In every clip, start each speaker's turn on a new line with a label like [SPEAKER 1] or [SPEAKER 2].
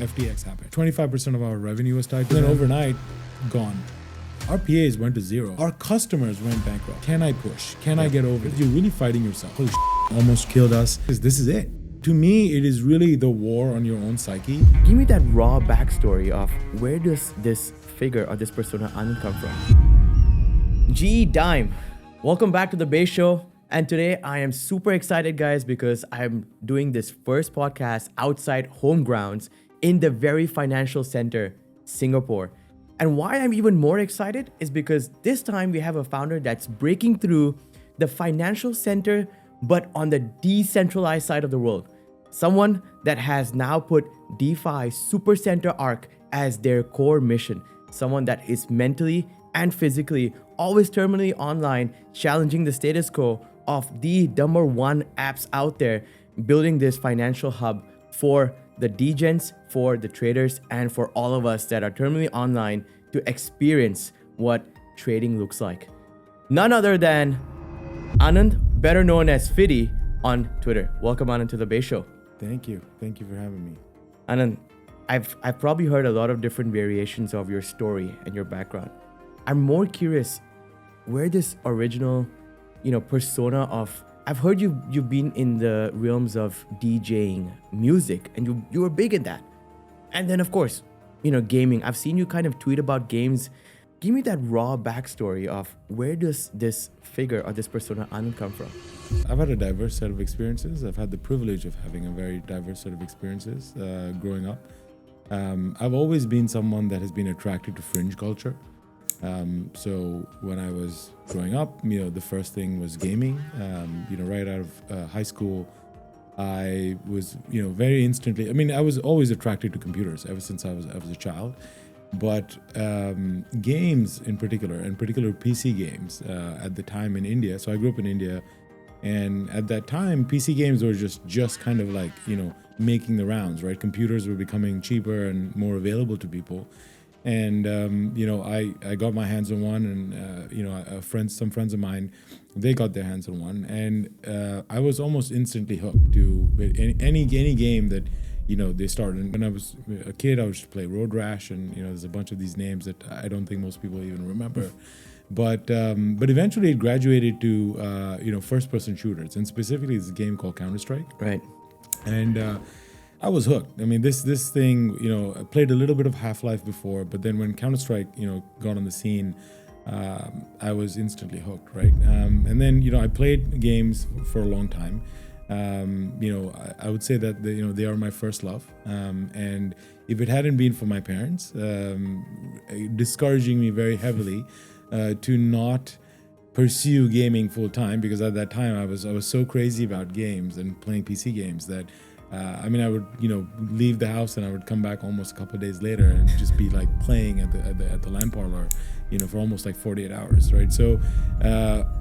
[SPEAKER 1] FTX happened. 25% of our revenue was tied to it. Then overnight, gone. Our PAs went to zero. Our customers went bankrupt. Can I push? Can I get over it? You're really fighting yourself. Holy almost killed us. This is it. To me, it is really the war on your own psyche.
[SPEAKER 2] Give me that raw backstory of where does this figure or this persona Anand come from? G Dime. Welcome back to the Base Show. And today I am super excited, guys, because I'm doing this first podcast outside home grounds in the very financial center, Singapore. And why I'm even more excited is because this time we have a founder that's breaking through the financial center, but on the decentralized side of the world. Someone that has now put DeFi Supercenter Arc as their core mission. Someone that is mentally and physically always terminally online, challenging the status quo of the number one apps out there, building this financial hub for the degens, for the traders, and for all of us that are terminally online to experience what trading looks like. None other than Anand, better known as Fiddy on Twitter. Welcome, Anand, to the Base Show.
[SPEAKER 1] Thank you. Thank you for having me.
[SPEAKER 2] Anand, I've probably heard a lot of different variations of your story and your background. I'm more curious where this original, persona of, I've heard you've been in the realms of DJing music, and you were big in that. And then of course, gaming. I've seen you kind of tweet about games. Give me that raw backstory of where does this figure or this persona Anand come from?
[SPEAKER 1] I've had a diverse set of experiences. I've had the privilege of having a very diverse set of experiences growing up. I've always been someone that has been attracted to fringe culture. So when I was growing up, the first thing was gaming. Right out of high school, I was, very instantly. I was always attracted to computers ever since I was a child. But games in particular, and particular PC games at the time in India. So I grew up in India, and at that time, PC games were just kind of like, making the rounds, right? Computers were becoming cheaper and more available to people. And, I got my hands on one, and, some friends of mine, they got their hands on one. And I was almost instantly hooked to any game that, they started. When I was a kid, I used to play Road Rash, and, there's a bunch of these names that I don't think most people even remember. But eventually it graduated to, first-person shooters, and specifically this game called Counter-Strike.
[SPEAKER 2] Right.
[SPEAKER 1] And I was hooked. This thing, I played a little bit of Half-Life before, but then when Counter-Strike, got on the scene, I was instantly hooked, right? And then, I played games for a long time. I would say that they are my first love. And if it hadn't been for my parents discouraging me very heavily to not pursue gaming full time, because at that time I was so crazy about games and playing PC games that I would leave the house and I would come back almost a couple of days later and just be like playing at the LAN parlor, for almost like 48 hours, right? So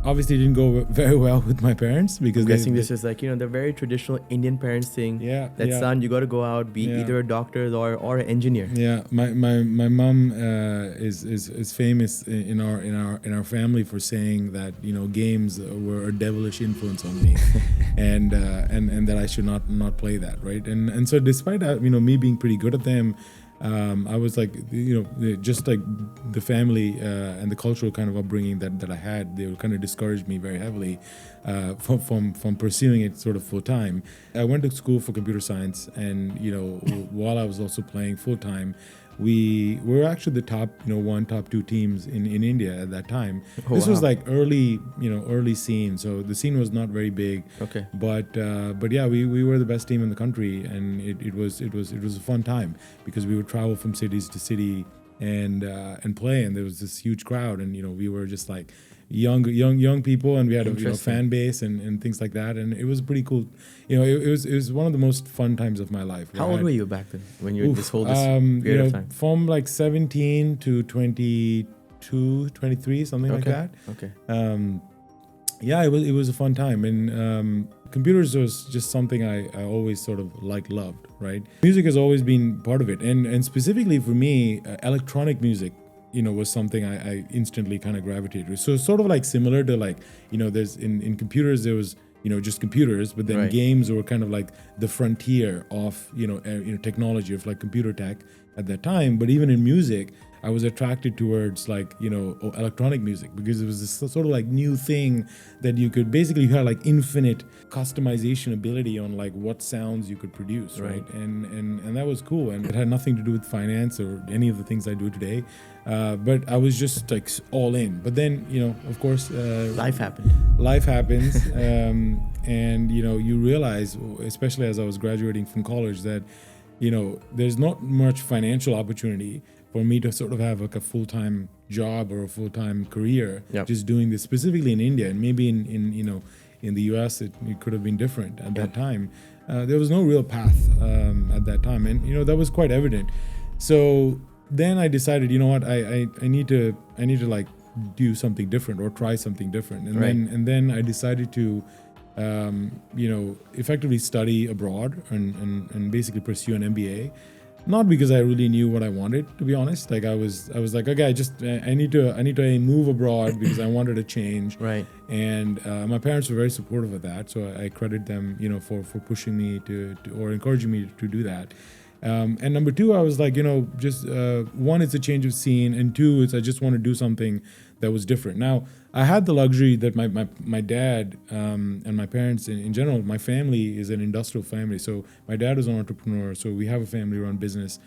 [SPEAKER 1] obviously it didn't go very well with my parents, because
[SPEAKER 2] I'm guessing this is like the very traditional Indian parents thing.
[SPEAKER 1] Yeah.
[SPEAKER 2] Son, you got to go out, be either a doctor or an engineer.
[SPEAKER 1] Yeah, my mom is famous in our family for saying that games were a devilish influence on me, and that I should not play that, right? And so despite that, me being pretty good at them, I was like, just like the family and the cultural kind of upbringing that I had, they would kind of discourage me very heavily from pursuing it sort of full time. I went to school for computer science, and while I was also playing full time, we were actually the top two teams in India at that time. This was like early scene, so the scene was not very big.
[SPEAKER 2] Okay.
[SPEAKER 1] But yeah, we were the best team in the country, and it was a fun time, because we would travel from cities to city and play, and there was this huge crowd, and we were just like young people, and we had a fan base and things like that, and it was pretty cool. It was one of the most fun times of my life.
[SPEAKER 2] How old were you back then when you were this period of time?
[SPEAKER 1] From like 17 to 22, 23, something like that.
[SPEAKER 2] Okay.
[SPEAKER 1] Yeah, it was a fun time, and computers was just something I always sort of loved, right? Music has always been part of it, and specifically for me, electronic music was something I instantly kind of gravitated to. So sort of like similar to there's in computers, there was just computers, but then
[SPEAKER 2] Right.
[SPEAKER 1] games were kind of like the frontier of technology, of like computer tech at that time. But even in music, I was attracted towards like electronic music, because it was this sort of like new thing that you had like infinite customization ability on like what sounds you could produce, right? And that was cool, and it had nothing to do with finance or any of the things I do today. But I was just like all in. But then of course,
[SPEAKER 2] Life happened.
[SPEAKER 1] life happens, and you realize, especially as I was graduating from college, that there's not much financial opportunity for me to sort of have like a full-time job or a full-time career just doing this, specifically in India, and maybe in the US it could have been different at that time. There was no real path at that time, and that was quite evident. So then I decided, I need to like do something different or try something different, and then I decided to effectively study abroad and basically pursue an MBA. Not because I really knew what I wanted, to be honest. Like I was like, okay, I need to move abroad because I wanted a change.
[SPEAKER 2] Right.
[SPEAKER 1] And my parents were very supportive of that, so I credit them, for pushing me to or encouraging me to do that. And number two, I was like, just one, it's a change of scene, and two, it's I just want to do something that was different. Now, I had the luxury that my dad and my parents in general, my family is an industrial family. So my dad is an entrepreneur, so we have a family-run business.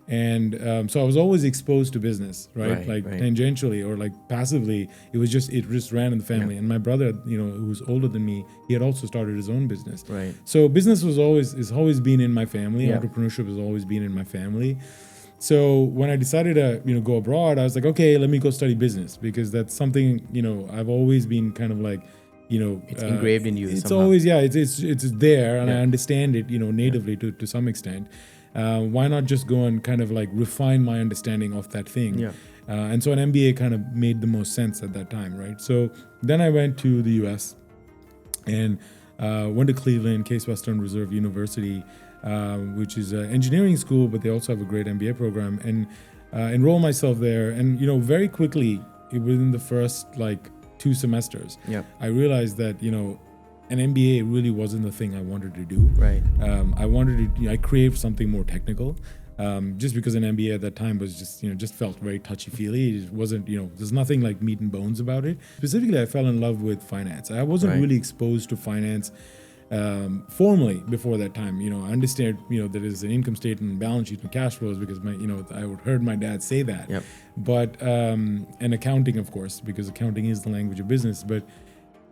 [SPEAKER 1] And so I was always exposed to business, right? Tangentially or like passively. It just ran in the family. Yeah. And my brother, who's older than me, he had also started his own business.
[SPEAKER 2] Right.
[SPEAKER 1] So business has always been in my family. Yeah. Entrepreneurship has always been in my family. So when I decided to go abroad, I was like, okay, let me go study business, because that's something I've always been kind of like
[SPEAKER 2] it's engraved in you.
[SPEAKER 1] It's
[SPEAKER 2] somehow.
[SPEAKER 1] always it's there, and I understand it natively to some extent. Why not just go and kind of like refine my understanding of that thing?
[SPEAKER 2] Yeah.
[SPEAKER 1] And so an MBA kind of made the most sense at that time, right? So then I went to the US and went to Cleveland, Case Western Reserve University, which is an engineering school, but they also have a great MBA program, and enrolled myself there. And very quickly, within the first like 2 semesters, I realized that an MBA really wasn't the thing I wanted to do.
[SPEAKER 2] Right.
[SPEAKER 1] I wanted to I craved something more technical, just because an MBA at that time was just felt very touchy-feely. It wasn't there's nothing like meat and bones about it. Specifically, I fell in love with finance. I wasn't really exposed to finance formally before that time. I understand there is an income statement and balance sheet and cash flows, because I would heard my dad say that.
[SPEAKER 2] Yep.
[SPEAKER 1] But and accounting, of course, because accounting is the language of business. But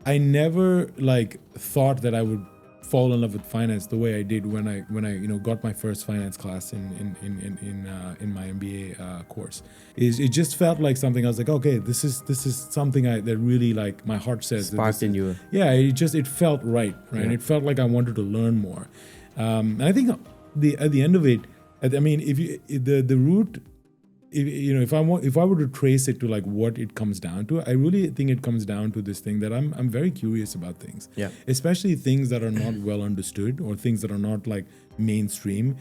[SPEAKER 1] I never like thought that I would fall in love with finance the way I did when I got my first finance class in my MBA course. It just felt like something. I was like, okay, this is something that really like my heart says
[SPEAKER 2] sparked in you.
[SPEAKER 1] Yeah, it felt right. Yeah. It felt like I wanted to learn more. And I think at the end of it, I mean, the root. If I were to trace it to like what it comes down to, I really think it comes down to this thing that I'm very curious about things.
[SPEAKER 2] Yeah.
[SPEAKER 1] Especially things that are not well understood, or things that are not like mainstream.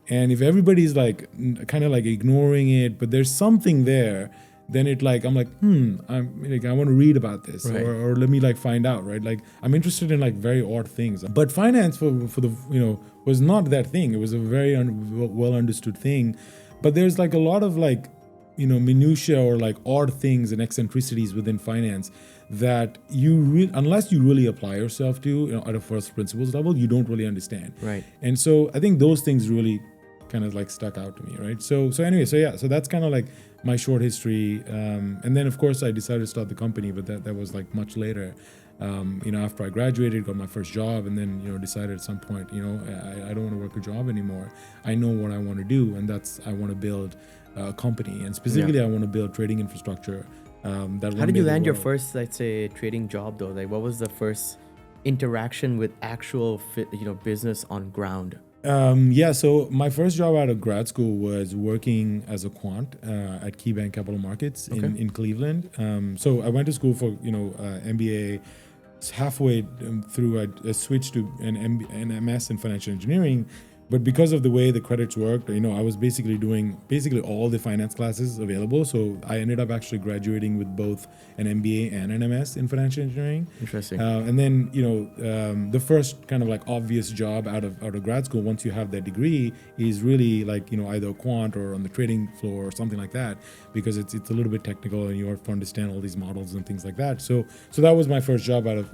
[SPEAKER 1] And if everybody's like kind of like ignoring it, but there's something there, then I'm like, I want to read about this,
[SPEAKER 2] right.
[SPEAKER 1] or let me like find out, right? Like I'm interested in like very odd things. But finance for the was not that thing. It was a very well understood thing. But there's like a lot of like, minutia or like odd things and eccentricities within finance that unless you really apply yourself to at a first principles level, you don't really understand.
[SPEAKER 2] Right.
[SPEAKER 1] And so I think those things really kind of like stuck out to me, right? So that's kind of like my short history. And then of course I decided to start the company, but that was like much later. After I graduated, got my first job, and then decided at some point I don't want to work a job anymore. I know what I want to do, and I want to build a company, and specifically I want to build trading infrastructure. How
[SPEAKER 2] did you land your first, let's say, trading job though? Like, what was the first interaction with actual business on ground?
[SPEAKER 1] So my first job out of grad school was working as a quant at KeyBank Capital Markets in Cleveland. So I went to school for MBA. Halfway through, I switched to an MS in financial engineering. But because of the way the credits worked, I was basically doing all the finance classes available. So I ended up actually graduating with both an MBA and an MS in financial engineering.
[SPEAKER 2] Interesting.
[SPEAKER 1] And then, the first kind of like obvious job out of grad school, once you have that degree, is really like, either a quant or on the trading floor or something like that, because it's a little bit technical and you have to understand all these models and things like that. So that was my first job out of,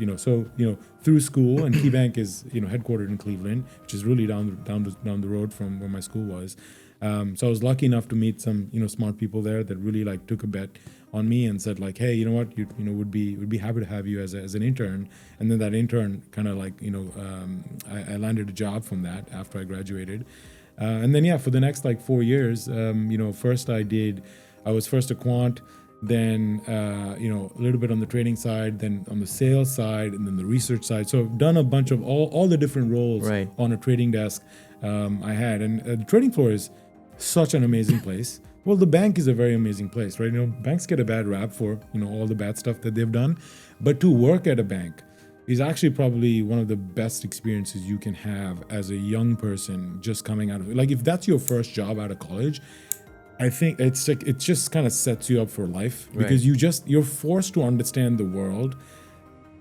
[SPEAKER 1] through school. And KeyBank is, headquartered in Cleveland, which is really down the road from where my school was. So I was lucky enough to meet some, smart people there that really like took a bet on me and said like, hey, you know what, would be happy to have you as an intern. And then that intern kind of like, I landed a job from that after I graduated. And then, for the next like 4 years, first I was first a quant, then, a little bit on the trading side, then on the sales side, and then the research side. So I've done a bunch of all the different roles on a trading desk I had. And the trading floor is such an amazing place. Well, the bank is a very amazing place, right? Banks get a bad rap for, all the bad stuff that they've done. But to work at a bank is actually probably one of the best experiences you can have as a young person just coming out of it. Like if that's your first job out of college, I think it's like it just kind of sets you up for life, because you're forced to understand the world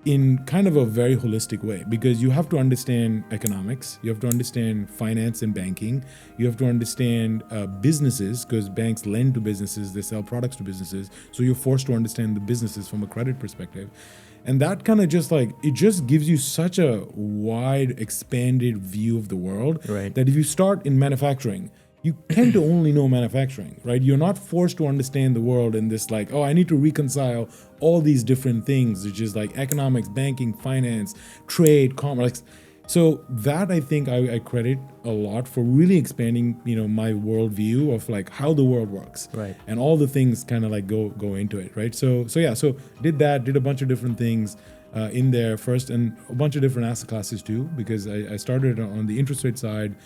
[SPEAKER 1] in kind of a very holistic way, because you have to understand economics, you have to understand finance and banking, you have to understand businesses, because banks lend to businesses, they sell products to businesses, so you're forced to understand the businesses from a credit perspective. And that kind of just like, it just gives you such a wide, expanded view of the world that if you start in manufacturing, you tend to only know manufacturing, right? You're not forced to understand the world in this like, I need to reconcile all these different things, which is like economics, banking, finance, trade, commerce. So that I think I credit a lot for really expanding, my worldview of like how the world works, and all the things kind of like go into it, right? So did a bunch of different things in there first, and a bunch of different asset classes too, because I started on the interest rate side.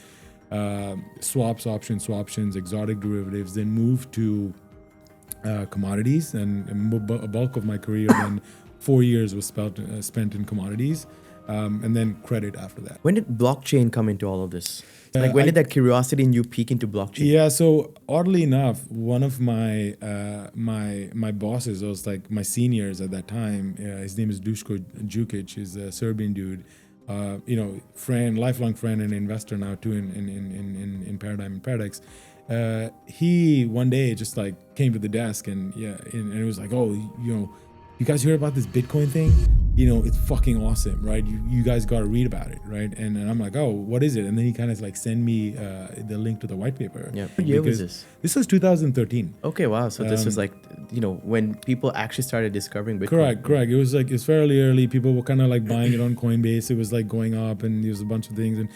[SPEAKER 1] Swaps, options, exotic derivatives, then moved to commodities, and a bulk of my career then 4 years was spent in commodities, and then credit after that.
[SPEAKER 2] When did blockchain come into all of this? Like when did that curiosity in you peak into blockchain?
[SPEAKER 1] Yeah, so oddly enough, one of my my bosses, was like my seniors at that time, his name is Duško Đukić, he's a Serbian dude. Friend, lifelong friend and investor now too in Paradigm and Paradox. He one day just like came to the desk and it was like, you guys hear about this Bitcoin thing? It's fucking awesome, right? You guys got to read about it, right? And I'm like, what is it? And then he kind of like sent me the link to the white paper.
[SPEAKER 2] Yeah. What year was this?
[SPEAKER 1] This was 2013.
[SPEAKER 2] Okay, wow. So this was like, when people actually started discovering Bitcoin.
[SPEAKER 1] Correct. It was like, it's fairly early. People were kind of like buying it on Coinbase. It was like going up, and there was a bunch of things. And,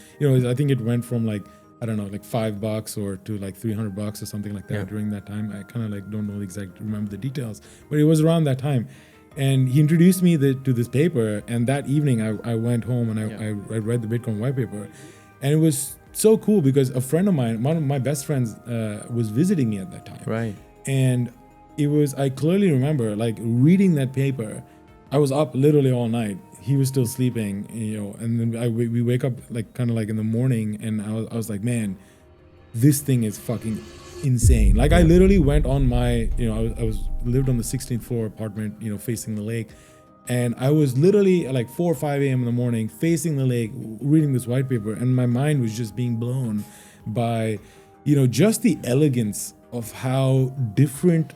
[SPEAKER 1] I think it went from like, I don't know, like $5 or to like $300 or something like that during that time. I kind of like don't know remember the details, but it was around that time. And he introduced me to this paper, and that evening I went home and I read the Bitcoin white paper, and it was so cool because a friend of mine, one of my best friends, was visiting me at that time.
[SPEAKER 2] Right.
[SPEAKER 1] And I clearly remember like reading that paper. I was up literally all night. He was still sleeping, and then we wake up like kind of like in the morning, and I was like, man, this thing is fucking insane. Like I literally went on my, I lived on the 16th floor apartment, facing the lake, and I was literally at like 4 or 5 a.m. in the morning facing the lake reading this white paper, and my mind was just being blown by, just the elegance of how different,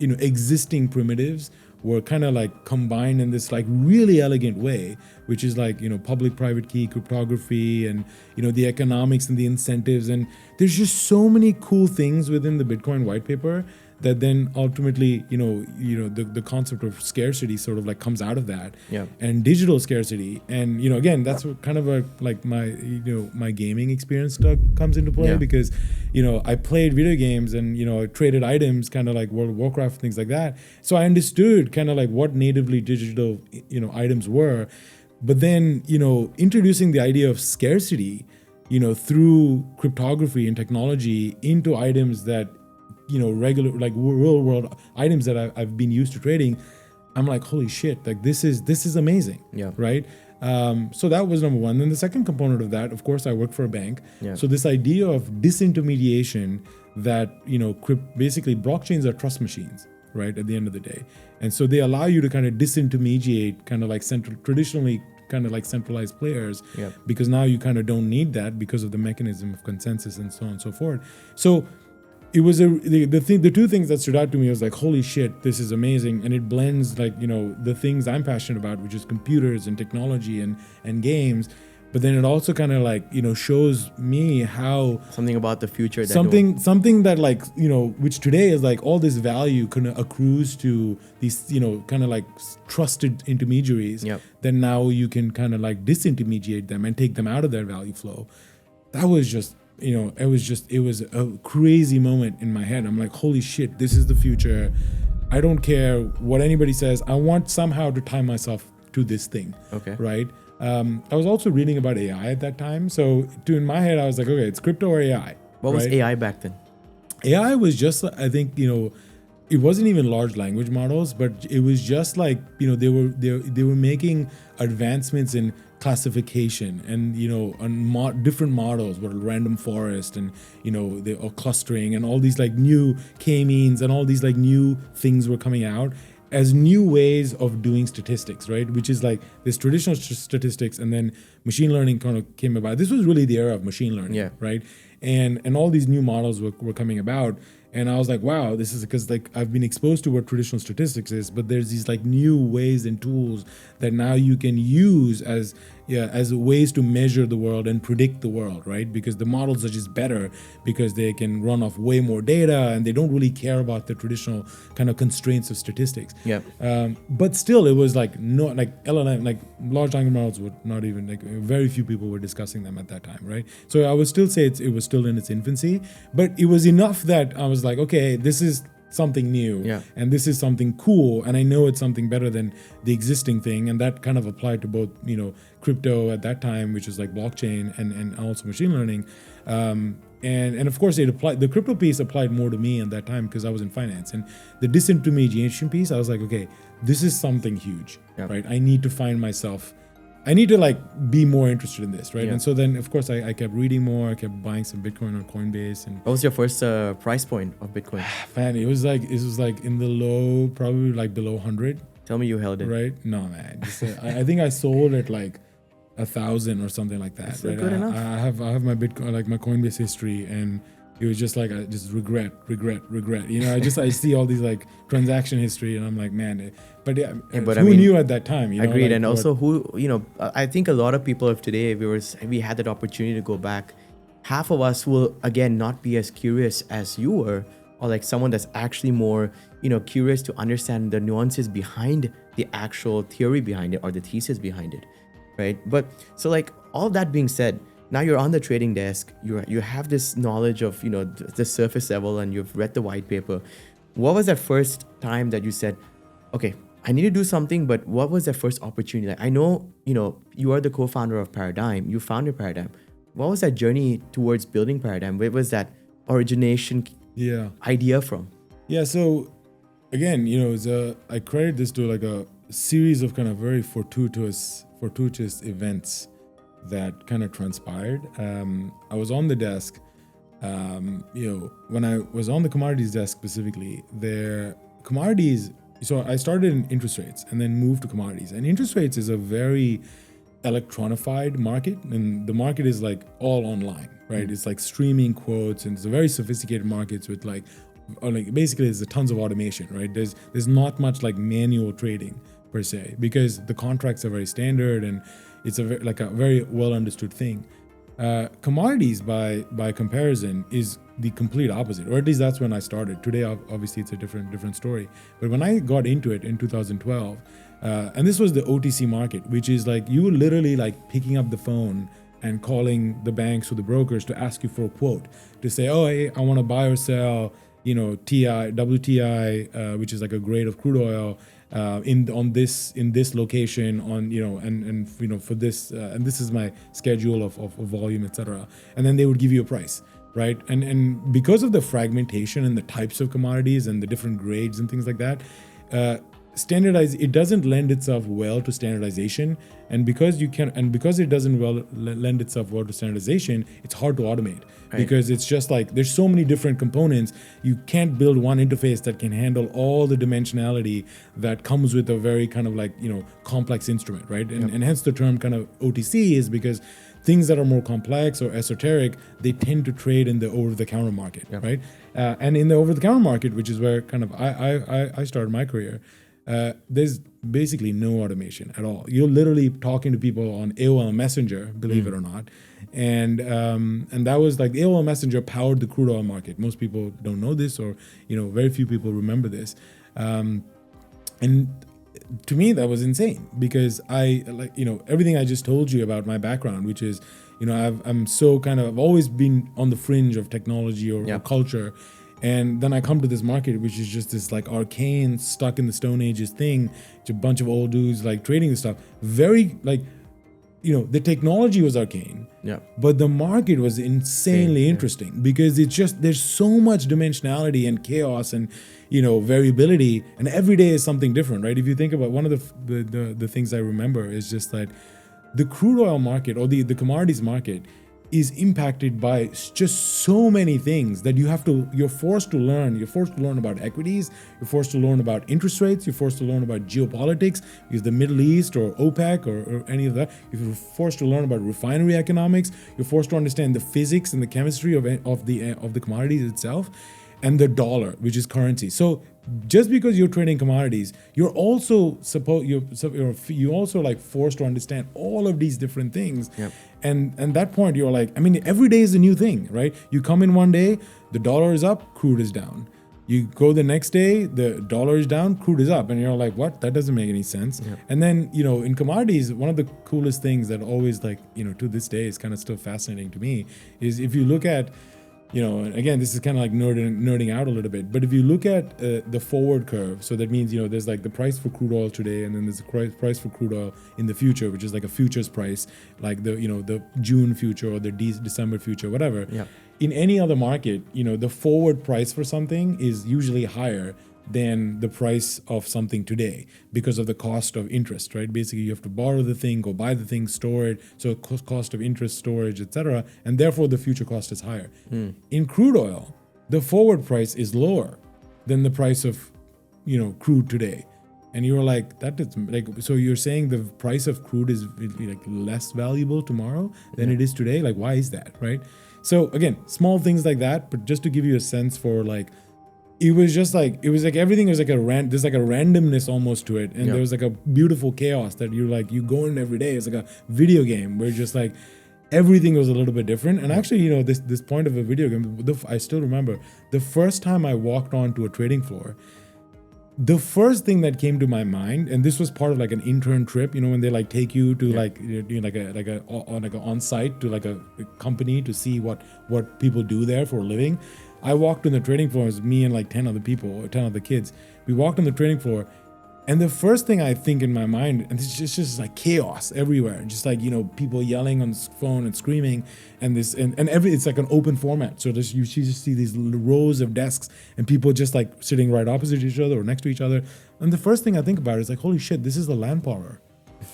[SPEAKER 1] existing primitives were kind of like combined in this like really elegant way, which is like, public-private key cryptography and, the economics and the incentives. And there's just so many cool things within the Bitcoin white paper that then ultimately, the concept of scarcity sort of like comes out of that, and digital scarcity. And, again, that's what kind of like my, my gaming experience stuff comes into play because, I played video games and, I traded items kind of like World of Warcraft, things like that. So I understood kind of like what natively digital, items were. But then, introducing the idea of scarcity, through cryptography and technology into items that, regular, like real world items that I've been used to trading, I'm like, holy shit, like this is amazing.
[SPEAKER 2] Yeah.
[SPEAKER 1] Right. So that was number one. Then the second component of that, of course, I work for a bank.
[SPEAKER 2] Yeah.
[SPEAKER 1] So this idea of disintermediation, that basically blockchains are trust machines, right? At the end of the day, and so they allow you to kind of disintermediate, kind of like traditionally kind of like centralized players, because now you kind of don't need that because of the mechanism of consensus and so on and so forth. So it was the two things that stood out to me was like, holy shit, this is amazing, and it blends like the things I'm passionate about, which is computers and technology and games, but then it also kind of like shows me how
[SPEAKER 2] something about the future, that
[SPEAKER 1] something that like which today is like all this value kind of accrues to these kind of like trusted intermediaries. Then now you can kind of like disintermediate them and take them out of their value flow. That was just it was a crazy moment in my head. I'm like, holy shit, this is the future. I don't care what anybody says. I want somehow to tie myself to this thing.
[SPEAKER 2] Okay.
[SPEAKER 1] Right. I was also reading about AI at that time. So in my head, I was like, okay, it's crypto or AI.
[SPEAKER 2] What was AI back then?
[SPEAKER 1] AI was just, I think, it wasn't even large language models, but it was just like, they were making advancements in classification and, on different models, were random forest and, they are clustering and all these like new k-means and all these like new things were coming out as new ways of doing statistics, right? Which is like this traditional statistics, and then machine learning kind of came about. This was really the era of machine learning, right? And all these new models were coming about. And I was like, wow, this is because like I've been exposed to what traditional statistics is, but there's these like new ways and tools that now you can use as ways to measure the world and predict the world, right? Because the models are just better because they can run off way more data and they don't really care about the traditional kind of constraints of statistics. But still, it was like LLM, like large language models were not even like very few people were discussing them at that time, right? So I would still say it was still in its infancy, but it was enough that I was like, okay, this is something new and this is something cool, and I know it's something better than the existing thing, and that kind of applied to both crypto at that time, which is like blockchain, and also machine learning, and of course the crypto piece applied more to me at that time because I was in finance, and the disintermediation piece, I was like, okay, this is something huge, right? I need to find myself, I need to like be more interested in this, right? And so then, of course, I kept reading more. I kept buying some Bitcoin on Coinbase. And
[SPEAKER 2] what was your first price point of Bitcoin?
[SPEAKER 1] Man, it was like in the low, probably like below 100.
[SPEAKER 2] Tell me you held it.
[SPEAKER 1] Right? No, man. Just, I think I sold at like 1,000 or something like that.
[SPEAKER 2] That's
[SPEAKER 1] right?
[SPEAKER 2] good enough.
[SPEAKER 1] I have my Bitcoin, like my Coinbase history, and it was just like I just regret. I see all these like transaction history, and I'm like, man. But who knew at that time?
[SPEAKER 2] Agreed, like, and also I think a lot of people of today, if we had that opportunity to go back, half of us will again not be as curious as you were, or like someone that's actually more curious to understand the nuances behind the actual theory behind it or the thesis behind it, right? But so like all of that being said, now you're on the trading desk, you have this knowledge of the surface level, and you've read the white paper. What was that first time that you said, okay, I need to do something, but what was the first opportunity? Like, I know, you are the co-founder of Paradigm. You founded Paradigm. What was that journey towards building Paradigm? Where was that origination idea from? Yeah, so again, I credit this to like a series of kind of very fortuitous events that kind of transpired. I was on the desk, when I was on the commodities desk specifically, so I started in interest rates and then moved to commodities. And interest rates is a very electronified market, and the market is like all online, right? It's like streaming quotes, and it's a very sophisticated markets with like basically there's tons of automation, right? There's not much like manual trading per se, because the contracts are very standard and it's a very well understood thing. Commodities by comparison is the complete opposite, or at least that's when I started. Today, obviously, it's a different story. But when I got into it in 2012, and this was the OTC market, which is like you literally like picking up the phone and calling the banks or the brokers to ask you for a quote, to say, oh, hey, I want to buy or sell, WTI, which is like a grade of crude oil, in this location for this and this is my schedule of volume, etc. And then they would give you a price, right? And because of the fragmentation and the types of commodities and the different grades and things like that,
[SPEAKER 1] it doesn't lend itself well to standardization, and because it doesn't lend itself well to standardization, it's hard to automate.
[SPEAKER 2] Right.
[SPEAKER 1] Because it's just like there's so many different components, you can't build one interface that can handle all the dimensionality that comes with a very kind of like, complex instrument, right? And hence the term kind of OTC is because things that are more complex or esoteric, they tend to trade in the over-the-counter market, right? And in the over-the-counter market, which is where kind of I started my career, there's basically no automation at all. You're literally talking to people on AOL Messenger, believe it or not, and that was like AOL Messenger powered the crude oil market. Most people don't know this, or very few people remember this, and to me that was insane because I everything I just told you about my background, which is I've always been on the fringe of technology or culture. And then I come to this market, which is just this like arcane, stuck in the Stone Ages thing. It's a bunch of old dudes like trading this stuff. Very like, the technology was arcane, but the market was insanely interesting because it's just, there's so much dimensionality and chaos and, variability, and every day is something different, right? If you think about one of the things I remember is just that the crude oil market or the commodities market is impacted by just so many things that you're forced to learn. You're forced to learn about equities. You're forced to learn about interest rates. You're forced to learn about geopolitics, because the Middle East or OPEC or any of that. You're forced to learn about refinery economics. You're forced to understand the physics and the chemistry of the commodities itself, and the dollar, which is currency. So just because you're trading commodities, you're also like forced to understand all of these different things. And at that point, you're like, every day is a new thing, right? You come in one day, the dollar is up, crude is down. You go the next day, the dollar is down, crude is up. And you're like, what? That doesn't make any sense. And then, in commodities, one of the coolest things that always to this day is kind of still fascinating to me is if you look at, again, this is kind of like nerding out a little bit, but if you look at the forward curve, so that means, there's like the price for crude oil today, and then there's the price for crude oil in the future, which is like a futures price, like the June future or the December future, whatever. In any other market, the forward price for something is usually higher than the price of something today because of the cost of interest, right? Basically, you have to borrow the thing, go buy the thing, store it, so cost of interest, storage, etc., and therefore the future cost is higher. In crude oil, the forward price is lower than the price of crude today. And you were like, that is like, so you're saying the price of crude is like less valuable tomorrow than it is today? Like, why is that, right? So again, small things like that, but just to give you a sense for like, it was like everything was like there's like a randomness almost to it, and there was like a beautiful chaos that you go in every day. It's like a video game where just like everything was a little bit different. And actually, this point of a video game, I still remember the first time I walked onto a trading floor. The first thing that came to my mind, and this was part of like an intern trip, when they like take you to like a on site to like a company to see what people do there for a living. I walked on the trading floor, it was me and like 10 other people, 10 other kids. We walked on the trading floor, and the first thing I think in my mind, and it's just like chaos everywhere, just like, people yelling on the phone and screaming, and it's like an open format. So you just see these rows of desks and people just like sitting right opposite each other or next to each other. And the first thing I think about is like, holy shit, this is the LAN parlor.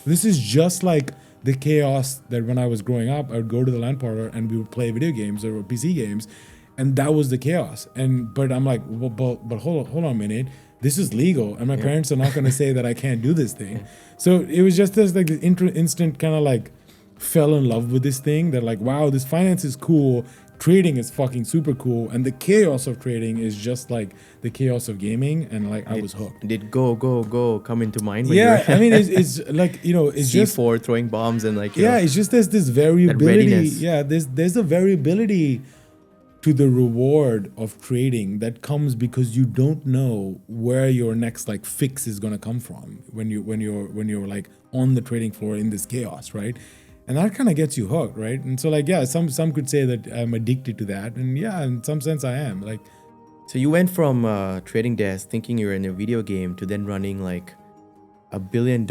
[SPEAKER 1] This is just like the chaos that when I was growing up, I would go to the LAN parlor and we would play video games or PC games. And that was the chaos. But I'm like, well, but hold on a minute. This is legal, and my parents are not going to say that I can't do this thing. So it was just this like instant kind of like fell in love with this thing that like, wow, this finance is cool. Trading is fucking super cool, and the chaos of trading is just like the chaos of gaming, and like I was hooked.
[SPEAKER 2] Did go come into mind?
[SPEAKER 1] When it's like it's
[SPEAKER 2] C4
[SPEAKER 1] just
[SPEAKER 2] throwing bombs and like
[SPEAKER 1] it's just there's this variability. There's a variability to the reward of trading that comes because you don't know where your next like fix is gonna come from when you're like on the trading floor in this chaos, right? And that kind of gets you hooked, right? And so like some could say that I'm addicted to that, and in some sense I am. Like,
[SPEAKER 2] so you went from trading desk thinking you're in a video game to then running like $1 billion.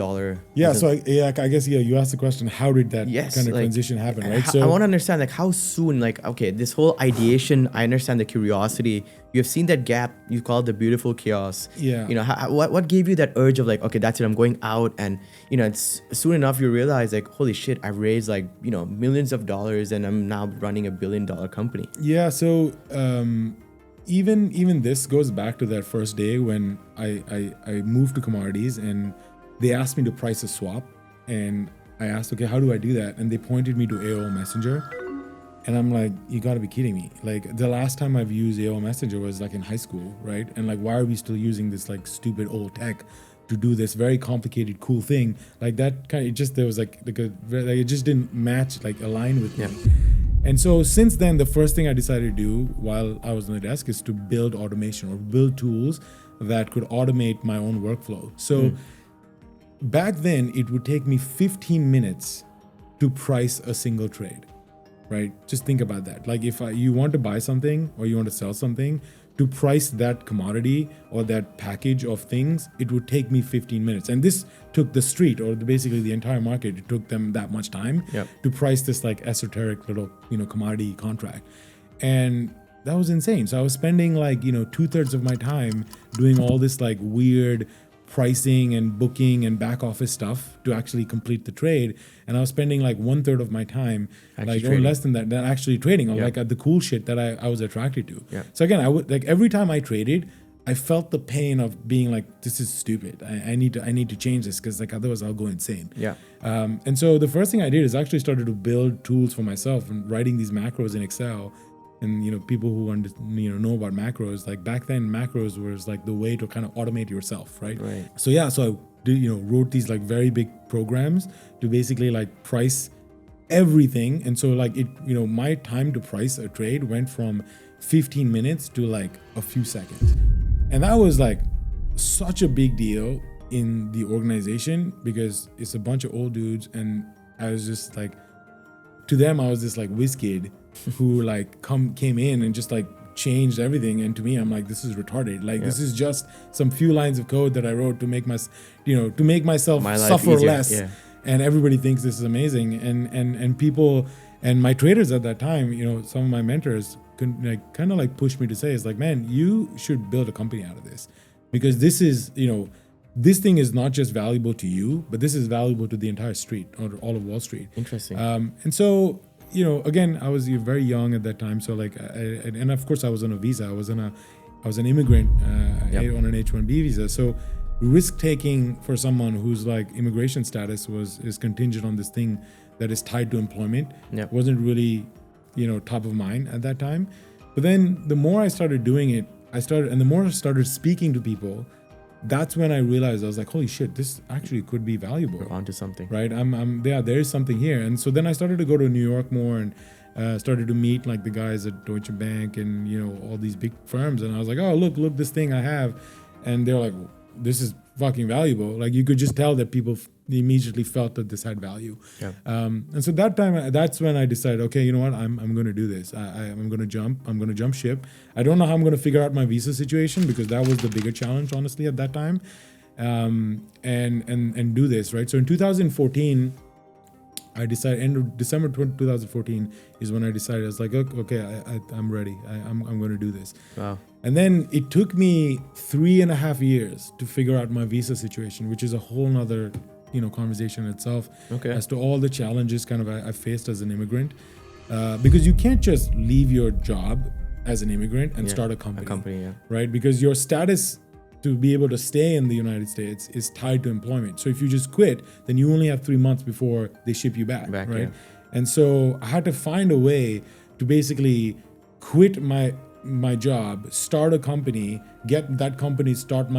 [SPEAKER 1] Yeah. So I guess you asked the question, how did that kind of
[SPEAKER 2] like,
[SPEAKER 1] transition happen, right?
[SPEAKER 2] I want to understand like how soon, like, okay, this whole ideation, I understand the curiosity. You have seen that gap, you call it the beautiful chaos.
[SPEAKER 1] Yeah.
[SPEAKER 2] You know, what gave you that urge of like, okay, that's it, I'm going out, and you know, it's soon enough you realize like, holy shit, I've raised like, you know, millions of dollars and I'm now running $1 billion company.
[SPEAKER 1] Yeah. So even this goes back to that first day when I moved to commodities and they asked me to price a swap, and I asked, okay, how do I do that? And they pointed me to AOL Messenger, and I'm like, you gotta be kidding me. Like the last time I've used AOL Messenger was like in high school, right? And like, why are we still using this like stupid old tech to do this very complicated, cool thing? Like that kind of, there was like it just didn't match, like align with me. And so since then, the first thing I decided to do while I was on the desk is to build automation or build tools that could automate my own workflow. So back then, it would take me 15 minutes to price a single trade, right? Just think about that. Like if you want to buy something or you want to sell something, to price that commodity or that package of things, it would take me 15 minutes. And this took the street or basically the entire market, it took them that much time to price this like esoteric little, you know, commodity contract. And that was insane. So I was spending like, you know, 2/3 of my time doing all this like weird pricing and booking and back office stuff to actually complete the trade, and I was spending like 1/3 of my time, actually like or less than that, actually trading on like the cool shit that I was attracted to. So again, I would like every time I traded, I felt the pain of being like, this is stupid. I need to change this because like otherwise I'll go insane. And so the first thing I did is actually started to build tools for myself and writing these macros in Excel. And you know, people who know about macros, like back then macros was like the way to kind of automate yourself, right? So so I wrote these like very big programs to basically like price everything. And so like my time to price a trade went from 15 minutes to like a few seconds. And that was like such a big deal in the organization because it's a bunch of old dudes, and I was just like, to them I was this like whiz kid who like came in and just like changed everything, and to me I'm like, this is retarded. Like this is just some few lines of code that I wrote to make myself suffer less. And everybody thinks this is amazing, and people and my traders at that time, some of my mentors kind of like pushed me to say, it's like, man, you should build a company out of this, because this is this thing is not just valuable to you, but this is valuable to the entire street or all of Wall Street.
[SPEAKER 2] Interesting.
[SPEAKER 1] And so again, I was very young at that time. So like, and of course I was on a visa. I was an immigrant on an H-1B visa. So risk taking for someone whose like immigration status is contingent on this thing that is tied to employment wasn't really, top of mind at that time. But then the more I started doing it, and the more I started speaking to people, that's when I realized, I was like, holy shit, this actually could be valuable.
[SPEAKER 2] We're onto something.
[SPEAKER 1] Right? There is something here. And so then I started to go to New York more and started to meet like the guys at Deutsche Bank and, all these big firms. And I was like, oh, look this thing I have. And they're like, this is fucking valuable. Like you could just tell that people immediately felt that this had value. And so that's when I decided, okay, you know what, I'm going to do this. I'm going to jump ship. I don't know how I'm going to figure out my visa situation, because that was the bigger challenge, honestly, at that time. And do this, right? So in 2014, I decided, end of December 2014 is when I decided, I was like, okay, I'm ready. I'm going to do this.
[SPEAKER 2] Wow.
[SPEAKER 1] And then it took me 3.5 years to figure out my visa situation, which is a whole nother, conversation in itself, as to all the challenges kind of I faced as an immigrant. Because you can't just leave your job as an immigrant and start a company, right? Because your status to be able to stay in the United States is tied to employment. So if you just quit, then you only have 3 months before they ship you back right? Yeah. And so I had to find a way to basically quit my job, start a company, get that company stamp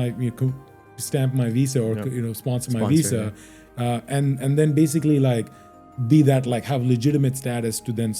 [SPEAKER 1] my visa or sponsor my visa, and then basically like be that, like have legitimate status to then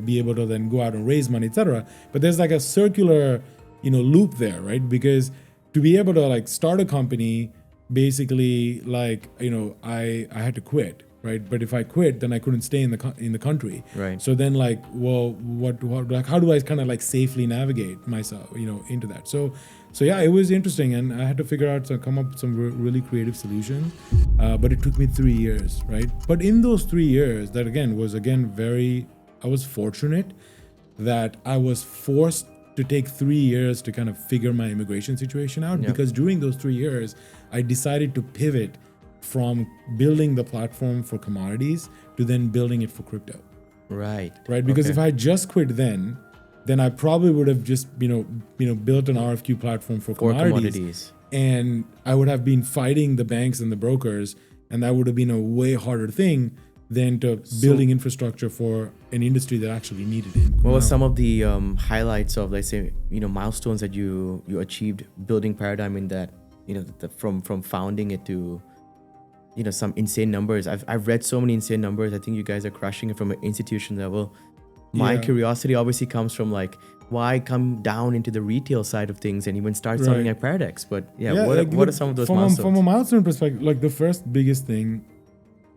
[SPEAKER 1] be able to then go out and raise money, etc. But there's like a circular loop there, right? Because to be able to like start a company, basically like I had to quit, right? But if I quit, then I couldn't stay in the country.
[SPEAKER 2] Right.
[SPEAKER 1] So then like, well, what like how do I kind of like safely navigate myself, into that? So yeah, it was interesting, and I had to figure out to come up with some really creative solutions. But it took me 3 years, right? But in those 3 years, that was I was fortunate that I was forced to take 3 years to kind of figure my immigration situation out, because during those 3 years, I decided to pivot from building the platform for commodities to then building it for crypto.
[SPEAKER 2] Right.
[SPEAKER 1] Because if I had just quit then I probably would have just, built an RFQ platform for commodities. And I would have been fighting the banks and the brokers, and that would have been a way harder thing than to building infrastructure for an industry that actually needed it.
[SPEAKER 2] What were some of the highlights of, let's say, milestones that you achieved building Paradigm in that, from founding it to, some insane numbers? I've read so many insane numbers. I think you guys are crushing it from an institution level. My curiosity obviously comes from like, why come down into the retail side of things and even start selling at Paradex? But what are some of those milestones?
[SPEAKER 1] From a milestone perspective, like the first biggest thing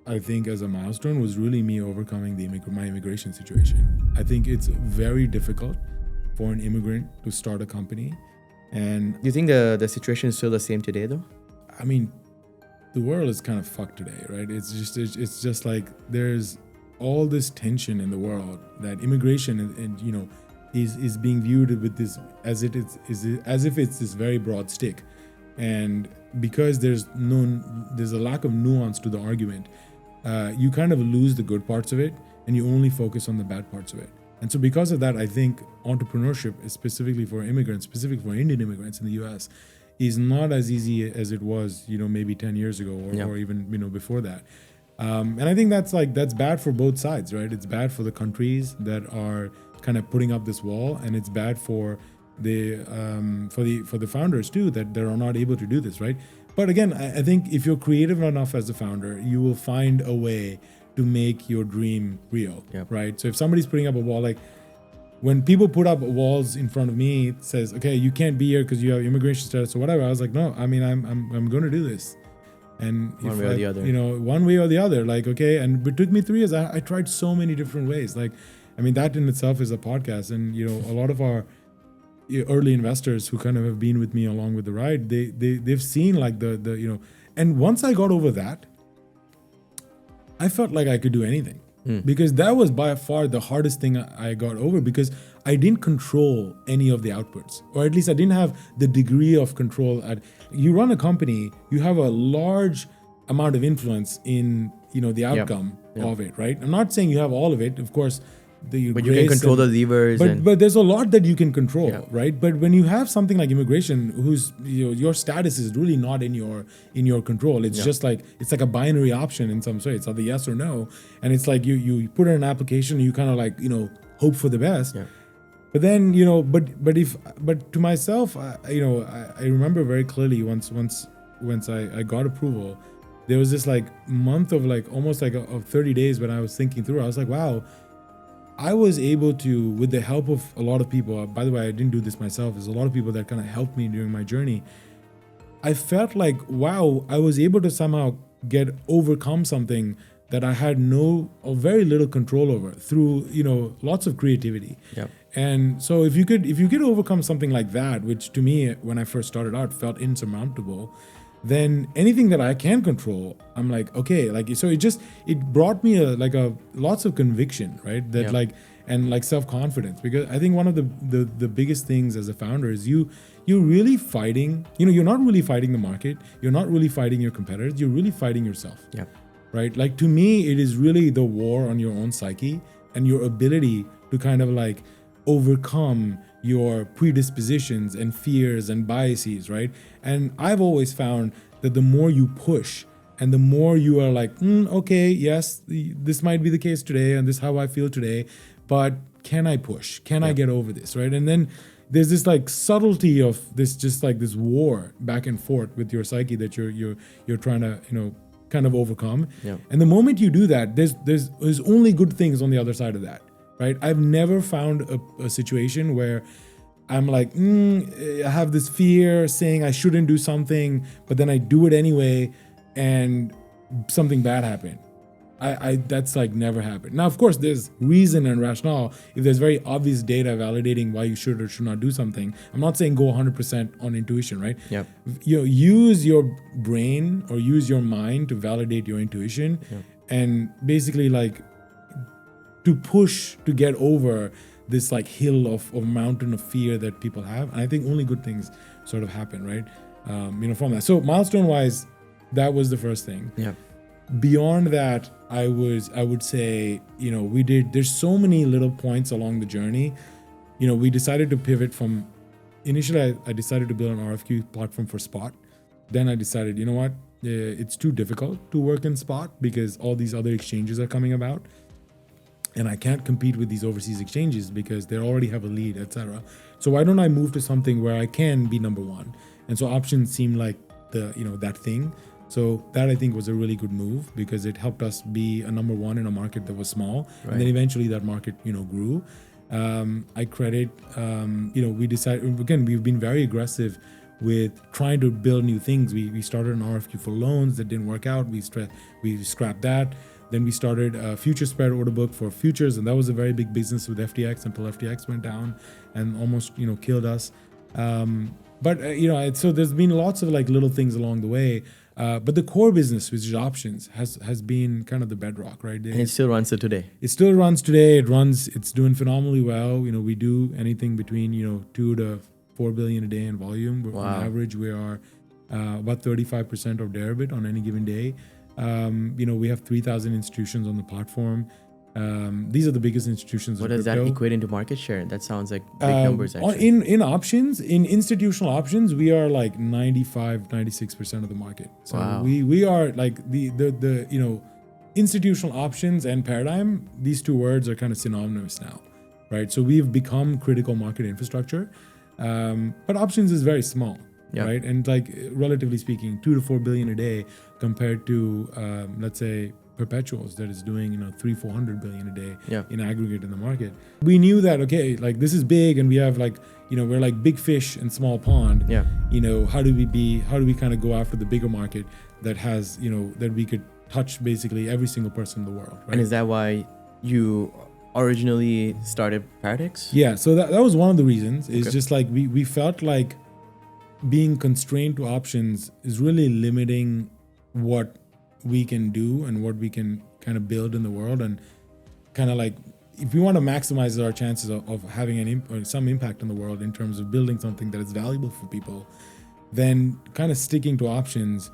[SPEAKER 1] I think as a milestone was really me overcoming my immigration situation. I think it's very difficult for an immigrant to start a company. And
[SPEAKER 2] do you think the situation is still the same today though?
[SPEAKER 1] I mean, the world is kind of fucked today, right? It's just like there's all this tension in the world that immigration and is being viewed with this as if it's this very broad stick. And because there's a lack of nuance to the argument, you kind of lose the good parts of it and you only focus on the bad parts of it. And so because of that, I think entrepreneurship, specifically for immigrants, specifically for Indian immigrants in the US, is not as easy as it was, maybe 10 years ago or even, before that. And I think that's bad for both sides, right? It's bad for the countries that are kind of putting up this wall, and it's bad for the founders too, that they are not able to do this, right? But again, I think if you're creative enough as a founder, you will find a way to make your dream real, right? So if somebody's putting up a wall, like when people put up walls in front of me, it says, okay, you can't be here because you have immigration status or whatever. I was like, no, I mean, I'm going to do this. And
[SPEAKER 2] one way or the other,
[SPEAKER 1] one way or the other, like, okay. And it took me 3 years. I tried so many different ways. Like, I mean, that in itself is a podcast. And, a lot of our early investors who kind of have been with me along with the ride, they've seen like the and once I got over that, I felt like I could do anything. Because that was by far the hardest thing I got over, because I didn't control any of the outputs, or at least I didn't have the degree of control. You run a company, you have a large amount of influence in the outcome of it, right? I'm not saying you have all of it, of course. But you can control the levers. But there's a lot that you can control, right? But when you have something like immigration, whose your status is really not in your control. It's just like it's like a binary option in some way. It's either yes or no, and it's like you put in an application, and you kind of like hope for the best. Yeah. But then but to myself, I remember very clearly once I got approval, there was this like month of like almost like of 30 days when I was thinking through. I was like, wow. I was able to, with the help of a lot of people, by the way, I didn't do this myself, there's a lot of people that kind of helped me during my journey. I felt like, wow, I was able to somehow overcome something that I had very little control over through, lots of creativity. Yep. And so if you could overcome something like that, which to me, when I first started out, felt insurmountable, then anything that I can control, I'm like, okay, like, so it brought me lots of conviction, right? That and self-confidence, because I think one of the biggest things as a founder is you're really fighting, you're not really fighting the market. You're not really fighting your competitors. You're really fighting yourself. Yeah. Right. Like to me, it is really the war on your own psyche and your ability to kind of like overcome your predispositions and fears and biases, right? And I've always found that the more you push and the more you are like, okay, yes, this might be the case today and this is how I feel today, but can I push? Can I get over this, right? And then there's this like subtlety of this, just like this war back and forth with your psyche that you're trying to, kind of overcome. Yeah. And the moment you do that, there's only good things on the other side of that. Right? I've never found a situation where I'm like, I have this fear saying I shouldn't do something, but then I do it anyway and something bad happened. I that's like never happened. Now, of course, there's reason and rationale. If there's very obvious data validating why you should or should not do something, I'm not saying go 100% on intuition, right?
[SPEAKER 2] Yep.
[SPEAKER 1] You know, use your brain or use your mind to validate your intuition, and basically like to push to get over this like hill of mountain of fear that people have. And I think only good things sort of happen, right? You know, from that. So milestone wise, that was the first thing.
[SPEAKER 2] Yeah.
[SPEAKER 1] Beyond that, I would say, you know, there's so many little points along the journey. You know, we decided to pivot from, initially I decided to build an RFQ platform for Spot. Then I decided, you know what, it's too difficult to work in Spot because all these other exchanges are coming about. And I can't compete with these overseas exchanges because they already have a lead, etc. So why don't I move to something where I can be number one? And so options seemed like that thing. So that I think was a really good move because it helped us be a number one in a market that was small. Right. And then eventually that market, grew. I credit, we decided, again, we've been very aggressive with trying to build new things. We started an RFQ for loans that didn't work out. We scrapped that. Then we started a future spread order book for futures, and that was a very big business with FTX until FTX went down and almost, killed us. So there's been lots of like little things along the way. But the core business, which is options, has been kind of the bedrock, right?
[SPEAKER 2] And it still runs today.
[SPEAKER 1] It still runs today. It's doing phenomenally well. We do anything between 2 to 4 billion a day in volume. Wow. On average, we are about 35% of Deribit on any given day. We have 3,000 institutions on the platform. These are the biggest institutions.
[SPEAKER 2] What does that equate into market share? That sounds like big numbers, actually.
[SPEAKER 1] In options, in institutional options, we are like 96% of the market. So wow. we are like the institutional options and paradigm. These two words are kind of synonymous now, right? So we've become critical market infrastructure, but options is very small. Yep. Right. And like relatively speaking, 2 to 4 billion a day compared to let's say perpetuals that is doing 300-400 billion a day in aggregate in the market. We knew that like this is big and we have like we're like big fish in small pond. Yeah. How do we kind of go after the bigger market that has that we could touch basically every single person in the world. Right?
[SPEAKER 2] And is that why you originally started Paradox?
[SPEAKER 1] Yeah. So that was one of the reasons. It's just like we felt like being constrained to options is really limiting what we can do and what we can kind of build in the world. And kind of like, if we want to maximize our chances of having some impact in the world in terms of building something that is valuable for people, then kind of sticking to options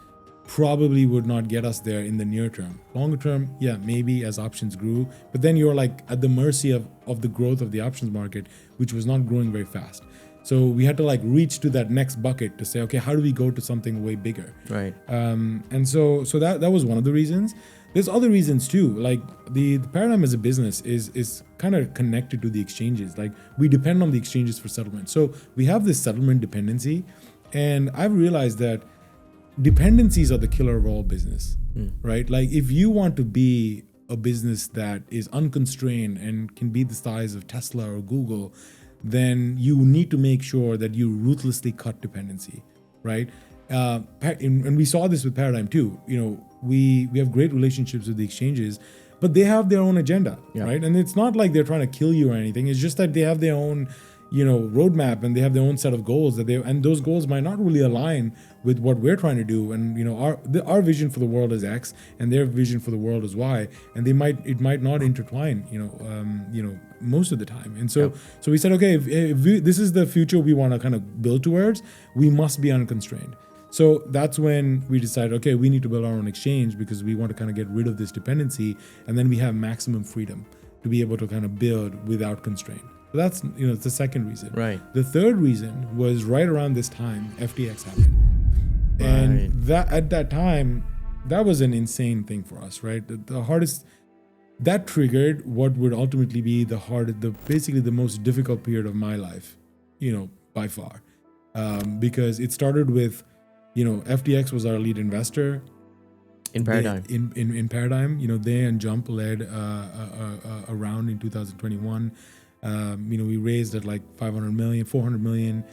[SPEAKER 1] probably would not get us there in the near term. Longer term, yeah, maybe as options grew, but then you're like at the mercy of the growth of the options market, which was not growing very fast. So we had to like reach to that next bucket to say, okay, how do we go to something way bigger?
[SPEAKER 2] Right.
[SPEAKER 1] And so that was one of the reasons. There's other reasons too. Like the paradigm as a business is kind of connected to the exchanges. Like we depend on the exchanges for settlement. So we have this settlement dependency, and I've realized that dependencies are the killer of all business, right? Like if you want to be a business that is unconstrained and can be the size of Tesla or Google, then you need to make sure that you ruthlessly cut dependency, right? And we saw this with Paradigm too. We have great relationships with the exchanges, but they have their own agenda, right? And it's not like they're trying to kill you or anything. It's just that they have their own, roadmap, and they have their own set of goals and those goals might not really align with what we're trying to do. And our vision for the world is X, and their vision for the world is Y, and it might not intertwine, most of the time. And so we said, okay, if this is the future we want to kind of build towards, we must be unconstrained. So that's when we decided, okay, we need to build our own exchange because we want to kind of get rid of this dependency, and then we have maximum freedom to be able to kind of build without constraint. So that's, it's the second reason.
[SPEAKER 2] Right.
[SPEAKER 1] The third reason was right around this time, FTX happened. And that at that time, that was an insane thing for us, right? The hardest, that triggered what would ultimately be basically the most difficult period of my life, by far. Because it started with, FTX was our lead investor.
[SPEAKER 2] In Paradigm.
[SPEAKER 1] In Paradigm, they and Jump led a round in 2021. We raised at like 500 million, 400 million.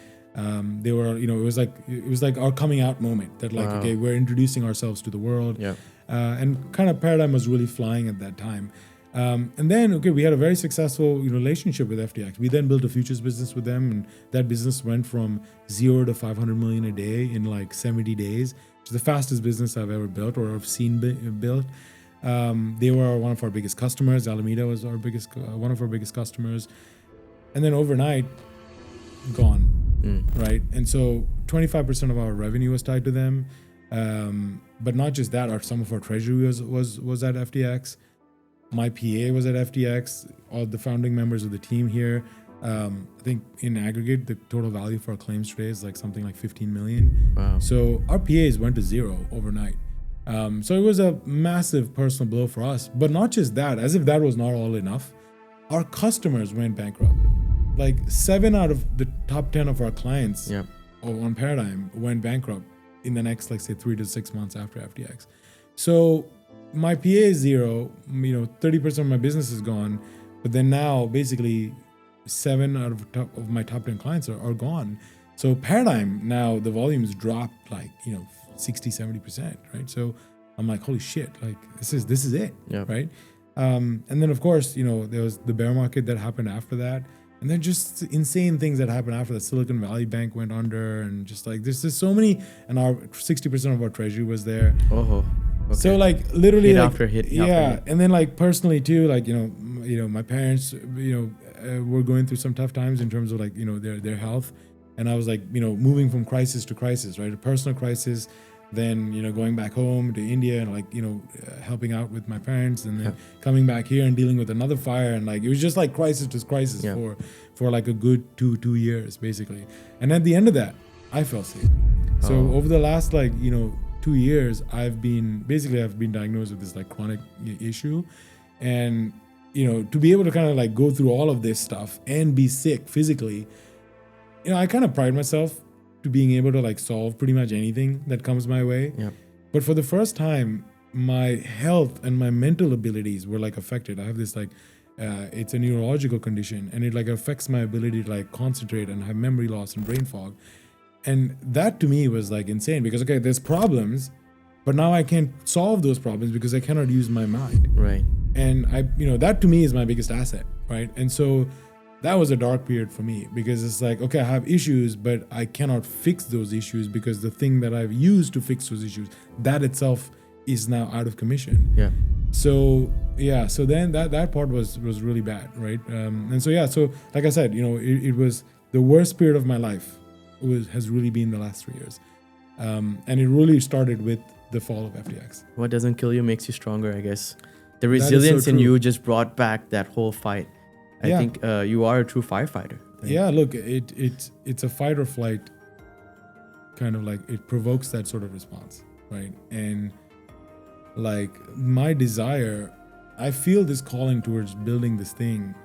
[SPEAKER 1] They were, it was like our coming out moment that like, okay, we're introducing ourselves to the world.
[SPEAKER 2] Yeah.
[SPEAKER 1] And kind of Paradigm was really flying at that time. And then, okay, we had a very successful relationship with FTX. We then built a futures business with them, and that business went from 0 to 500 million a day in like 70 days, which is the fastest business I've ever built or I've seen built. They were one of our biggest customers. Alameda was one of our biggest customers. And then overnight, gone, right? And so 25% of our revenue was tied to them. But not just that, some of our treasury was at FTX. My PA was at FTX. All the founding members of the team here. I think in aggregate, the total value for our claims today is like something like 15 million.
[SPEAKER 2] Wow.
[SPEAKER 1] So our PAs went to zero overnight. So it was a massive personal blow for us. But not just that, as if that was not all enough, our customers went bankrupt. Like 7 out of the top 10 of our clients on Paradigm went bankrupt in the next, like say 3 to 6 months after FTX. So my PA is zero, 30% of my business is gone, but then now basically 7 out of my top 10 clients are gone. So Paradigm, now the volumes dropped like, 60, 70%, right? So I'm like, holy shit, like this is it, right? And then of course, there was the bear market that happened after that. And then just insane things that happened after that. Silicon Valley Bank went under, and just like there's just so many, and our 60% of our treasury was there.
[SPEAKER 2] Okay.
[SPEAKER 1] So like literally
[SPEAKER 2] hit
[SPEAKER 1] like,
[SPEAKER 2] after hit.
[SPEAKER 1] And then like personally too, like my parents were going through some tough times in terms of like their health, and I was like moving from crisis to crisis, right? A personal crisis, then going back home to India and like helping out with my parents, and then coming back here and dealing with another fire, and like it was just like crisis to crisis for like a good two years basically. And at the end of that, I fell sick. So over the last like 2 years, I've been diagnosed with this like chronic issue, and to be able to kind of like go through all of this stuff and be sick physically, I kind of pride myself to being able to like solve pretty much anything that comes my way. But for the first time, my health and my mental abilities were like affected. I have this like it's a neurological condition, and it like affects my ability to like concentrate and have memory loss and brain fog. And that to me was like insane, because okay, there's problems, but now I can't solve those problems because I cannot use my mind.
[SPEAKER 2] Right.
[SPEAKER 1] And that to me is my biggest asset, right? And so that was a dark period for me, because it's like, okay, I have issues, but I cannot fix those issues because the thing that I've used to fix those issues, that itself is now out of commission. So then that part was really bad, right? And so like I said, it was the worst period of my life. Has really been the last 3 years, and it really started with the fall of FTX.
[SPEAKER 2] What doesn't kill you makes you stronger, I guess. The resilience in you just brought back that whole fight. I think you are a true firefighter. Right?
[SPEAKER 1] Yeah, look, it's a fight or flight kind of like, it provokes that sort of response, right? And like my desire, I feel this calling towards building this thing,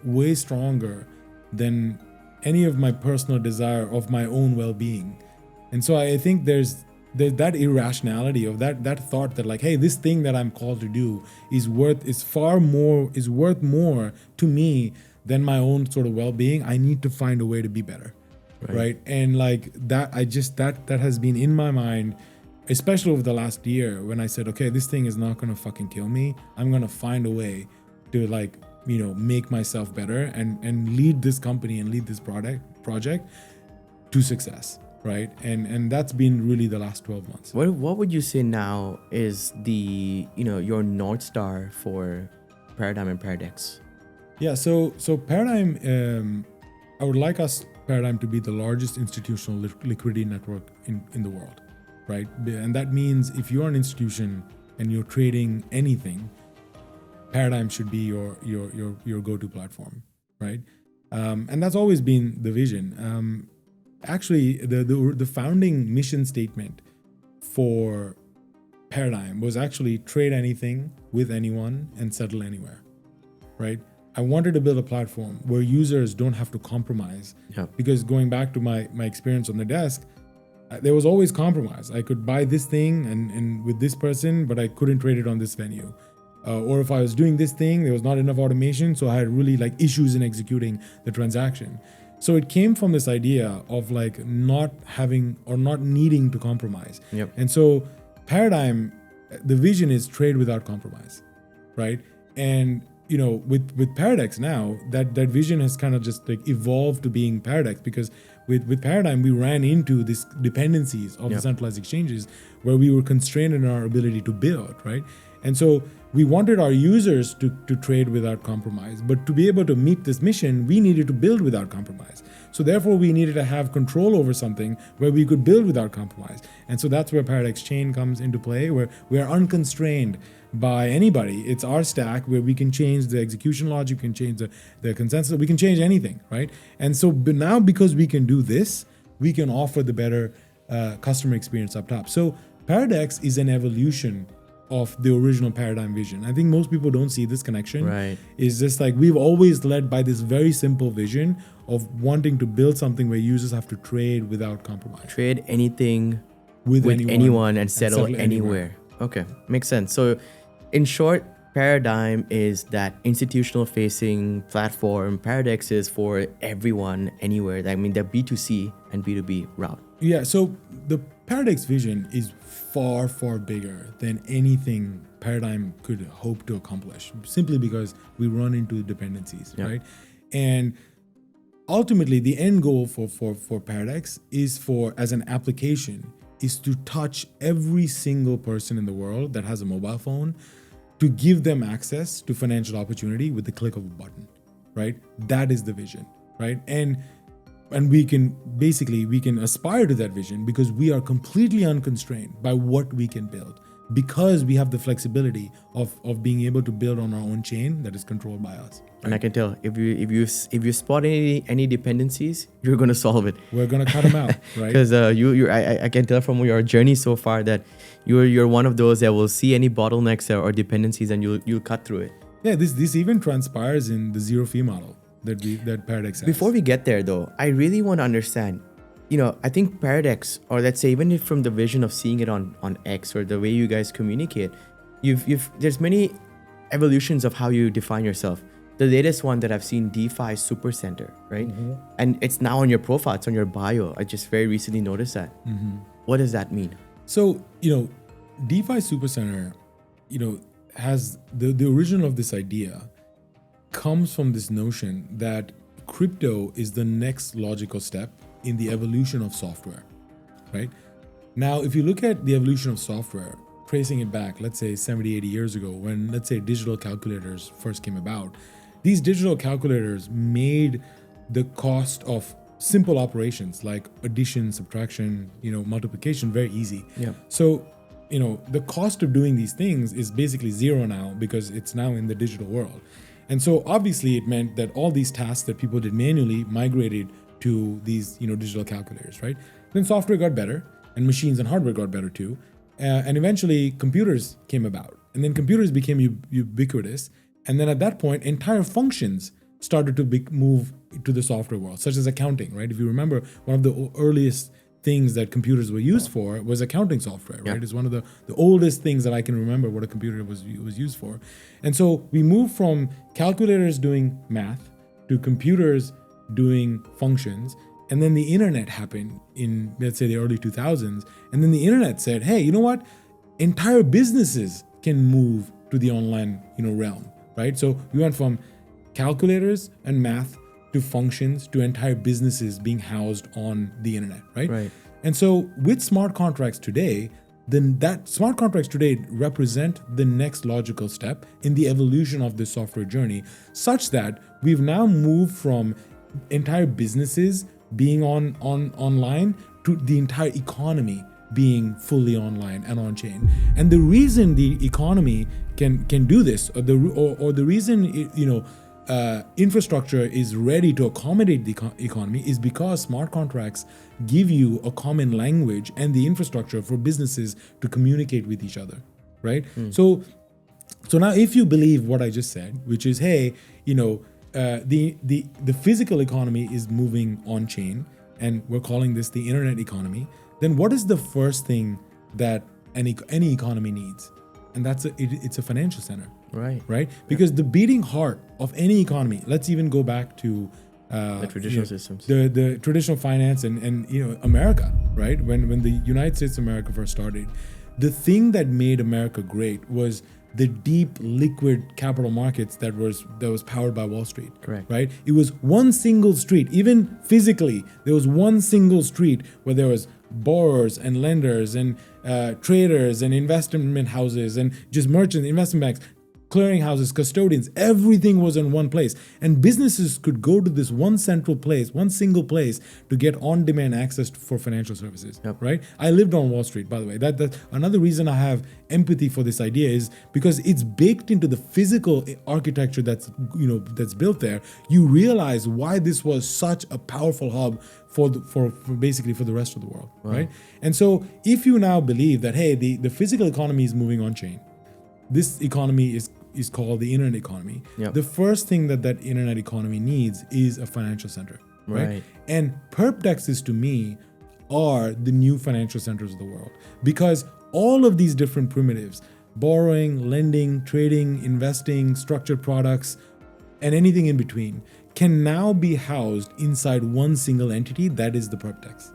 [SPEAKER 1] way stronger than any of my personal desire of my own well-being. And so I think there's that irrationality of that thought that like, hey, this thing that I'm called to do is worth more to me than my own sort of well-being. I need to find a way to be better, right? And like that, that has been in my mind, especially over the last year, when I said, okay, this thing is not gonna fucking kill me. I'm gonna find a way to like make myself better and lead this company and lead this project to success, right? And that's been really the last 12 months.
[SPEAKER 2] What would you say now is the your North Star for Paradigm and Paradex?
[SPEAKER 1] Yeah, so Paradigm, I would like Paradigm to be the largest institutional liquidity network in the world, right? And that means if you're an institution and you're trading anything, Paradigm should be your go-to platform, right? And that's always been the vision. Actually, the founding mission statement for Paradigm was actually trade anything with anyone and settle anywhere, right? I wanted to build a platform where users don't have to compromise, because going back to my experience on the desk, there was always compromise. I could buy this thing and with this person, but I couldn't trade it on this venue. Or if I was doing this thing, there was not enough automation, so I had really like issues in executing the transaction. So it came from this idea of like not having or not needing to compromise. And so Paradigm the vision is trade without compromise, right? And with Paradex now, that vision has kind of just like evolved to being Paradex, because with Paradigm we ran into these dependencies of the centralized exchanges where we were constrained in our ability to build, right? And so we wanted our users to trade without compromise, but to be able to meet this mission, we needed to build without compromise. So therefore, we needed to have control over something where we could build without compromise. And so that's where Paradex Chain comes into play, where we are unconstrained by anybody. It's our stack where we can change the execution logic, we can change the consensus, we can change anything, right? And so but now, because we can do this, we can offer the better customer experience up top. So Paradex is an evolution of the original Paradigm vision. I think most people don't see this connection.
[SPEAKER 2] Right.
[SPEAKER 1] It's just like we've always led by this very simple vision of wanting to build something where users have to trade without compromise.
[SPEAKER 2] Trade anything with anyone and settle anywhere. Okay, makes sense. So in short, Paradigm is that institutional facing platform. Paradex is for everyone, anywhere. I mean, the B2C and B2B route.
[SPEAKER 1] Yeah, so the Paradex vision is far, far bigger than anything Paradigm could hope to accomplish, simply because we run into dependencies, right? And ultimately, the end goal for Paradex is as an application, is to touch every single person in the world that has a mobile phone, to give them access to financial opportunity with the click of a button, right? That is the vision, right? And we can aspire to that vision because we are completely unconstrained by what we can build, because we have the flexibility of being able to build on our own chain that is controlled by us. Right?
[SPEAKER 2] And I can tell if you spot any dependencies, you're going to solve it.
[SPEAKER 1] We're going to cut them out, right?
[SPEAKER 2] Because I can tell from your journey so far that you're one of those that will see any bottlenecks or dependencies and you'll cut through it.
[SPEAKER 1] Yeah, this even transpires in the zero fee model that Paradex has.
[SPEAKER 2] Before we get there though, I really want to understand, I think Paradex, or let's say even if from the vision of seeing it on X or the way you guys communicate, there's many evolutions of how you define yourself. The latest one that I've seen, DeFi Supercenter, right? Mm-hmm. And it's now on your profile, it's on your bio. I just very recently noticed that. Mm-hmm. What does that mean?
[SPEAKER 1] So, DeFi Supercenter, has the origin of this idea comes from this notion that crypto is the next logical step in the evolution of software, right? Now, if you look at the evolution of software, tracing it back, let's say 70, 80 years ago, when, let's say, digital calculators first came about, these digital calculators made the cost of simple operations like addition, subtraction, multiplication very easy.
[SPEAKER 2] Yeah.
[SPEAKER 1] So, the cost of doing these things is basically zero now because it's now in the digital world. And so obviously it meant that all these tasks that people did manually migrated to these, digital calculators, right? Then software got better and machines and hardware got better too. And eventually computers came about, and then computers became ubiquitous. And then at that point, entire functions started to move to the software world, such as accounting, right? If you remember, one of the earliest things that computers were used for was accounting software, right? It's one of the oldest things that I can remember what a computer was used for. And so we moved from calculators doing math to computers doing functions. And then the internet happened in, let's say, the early 2000s. And then the internet said, hey, you know what? Entire businesses can move to the online, realm, right? So we went from calculators and math to functions to entire businesses being housed on the internet, right?
[SPEAKER 2] Right.
[SPEAKER 1] And so with smart contracts today, then that smart contracts today represent the next logical step in the evolution of this software journey, such that we've now moved from entire businesses being online to the entire economy being fully online and on chain. And the reason the economy can do this, or the reason infrastructure is ready to accommodate the economy, is because smart contracts give you a common language and the infrastructure for businesses to communicate with each other, right? So now, if you believe what I just said, which is, hey, the physical economy is moving on chain, and we're calling this the internet economy, then what is the first thing that any economy needs? And it's a financial center. Right? Because the beating heart of any economy, let's even go back to
[SPEAKER 2] the traditional systems,
[SPEAKER 1] the traditional finance and America, right? When the United States of America first started, the thing that made America great was the deep liquid capital markets that was powered by Wall Street.
[SPEAKER 2] Correct.
[SPEAKER 1] Right? It was one single street. Even physically, there was one single street where there was borrowers and lenders and traders and investment houses and just merchants, investment banks, clearing houses, custodians. Everything was in one place, and businesses could go to this one central place, one single place, to get on-demand access for financial services.
[SPEAKER 2] Yep.
[SPEAKER 1] Right? I lived on Wall Street, by the way. That's another reason I have empathy for this idea, is because it's baked into the physical architecture that's built there. You realize why this was such a powerful hub for basically for the rest of the world. Wow. Right? And so if you now believe that, hey, the physical economy is moving on chain, this economy is called the internet economy. Yep. The first thing that internet economy needs is a financial center, right? And perp dexes, to me, are the new financial centers of the world, because all of these different primitives, borrowing, lending, trading, investing, structured products, and anything in between, can now be housed inside one single entity that is the perp dex,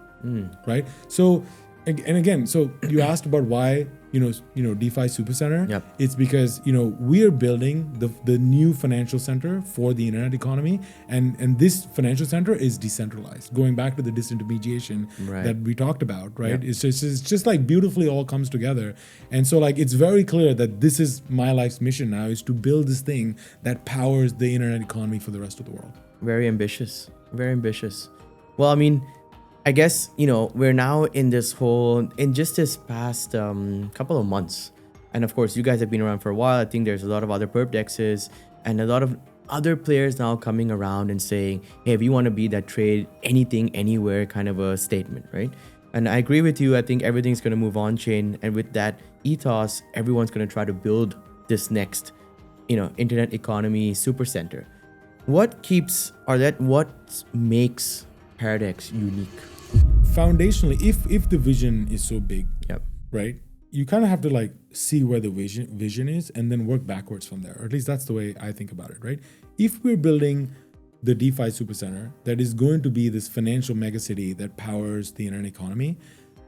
[SPEAKER 1] right? So, and again, so you asked about why DeFi Supercenter. Yep. It's because we're building the new financial center for the internet economy, and this financial center is decentralized. Going back to the disintermediation that we talked about, right? Yep. It's just like beautifully all comes together, and so like it's very clear that this is my life's mission now, is to build this thing that powers the internet economy for the rest of the world.
[SPEAKER 2] Very ambitious. Very ambitious. Well, I mean, I guess, we're now in just this past couple of months. And of course, you guys have been around for a while. I think there's a lot of other perp dexes and a lot of other players now coming around and saying, hey, we want to be that trade anything, anywhere kind of a statement, right? And I agree with you. I think everything's going to move on chain. And with that ethos, everyone's going to try to build this next, internet economy supercenter. What makes Paradex unique?
[SPEAKER 1] Foundationally, if the vision is so big,
[SPEAKER 2] yep,
[SPEAKER 1] right, you kind of have to like see where the vision is and then work backwards from there. Or at least that's the way I think about it, right? If we're building the DeFi supercenter that is going to be this financial megacity that powers the internet economy,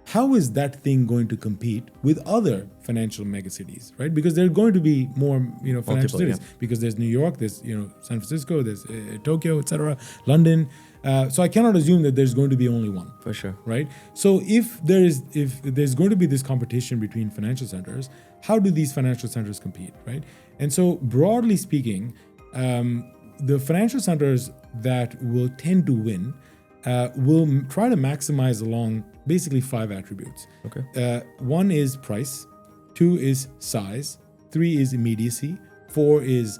[SPEAKER 1] how is that thing going to compete with other financial megacities, right? Because there are going to be more, financial cities. Because there's New York, there's San Francisco, there's Tokyo, etc., London. So I cannot assume that there's going to be only one.
[SPEAKER 2] For sure.
[SPEAKER 1] Right? So if there's going to be this competition between financial centers, how do these financial centers compete, right? And so broadly speaking, the financial centers that will tend to win will try to maximize along basically 5 attributes.
[SPEAKER 2] Okay.
[SPEAKER 1] 1 is price, 2 is size, 3 is immediacy, 4 is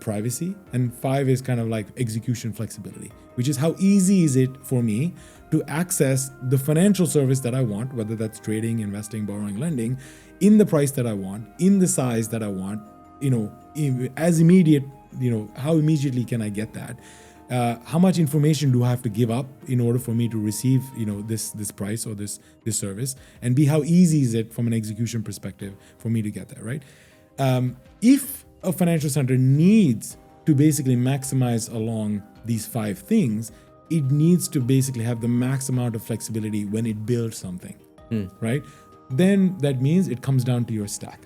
[SPEAKER 1] privacy, and 5 is kind of like execution flexibility, which is how easy is it for me to access the financial service that I want, whether that's trading, investing, borrowing, lending, in the price that I want, in the size that I want, as immediate, how immediately can I get that? How much information do I have to give up in order for me to receive, this price or this service? And B, how easy is it from an execution perspective for me to get there, right? If a financial center needs to basically maximize along these 5 things, it needs to basically have the max amount of flexibility when it builds something, right? Then that means it comes down to your stack.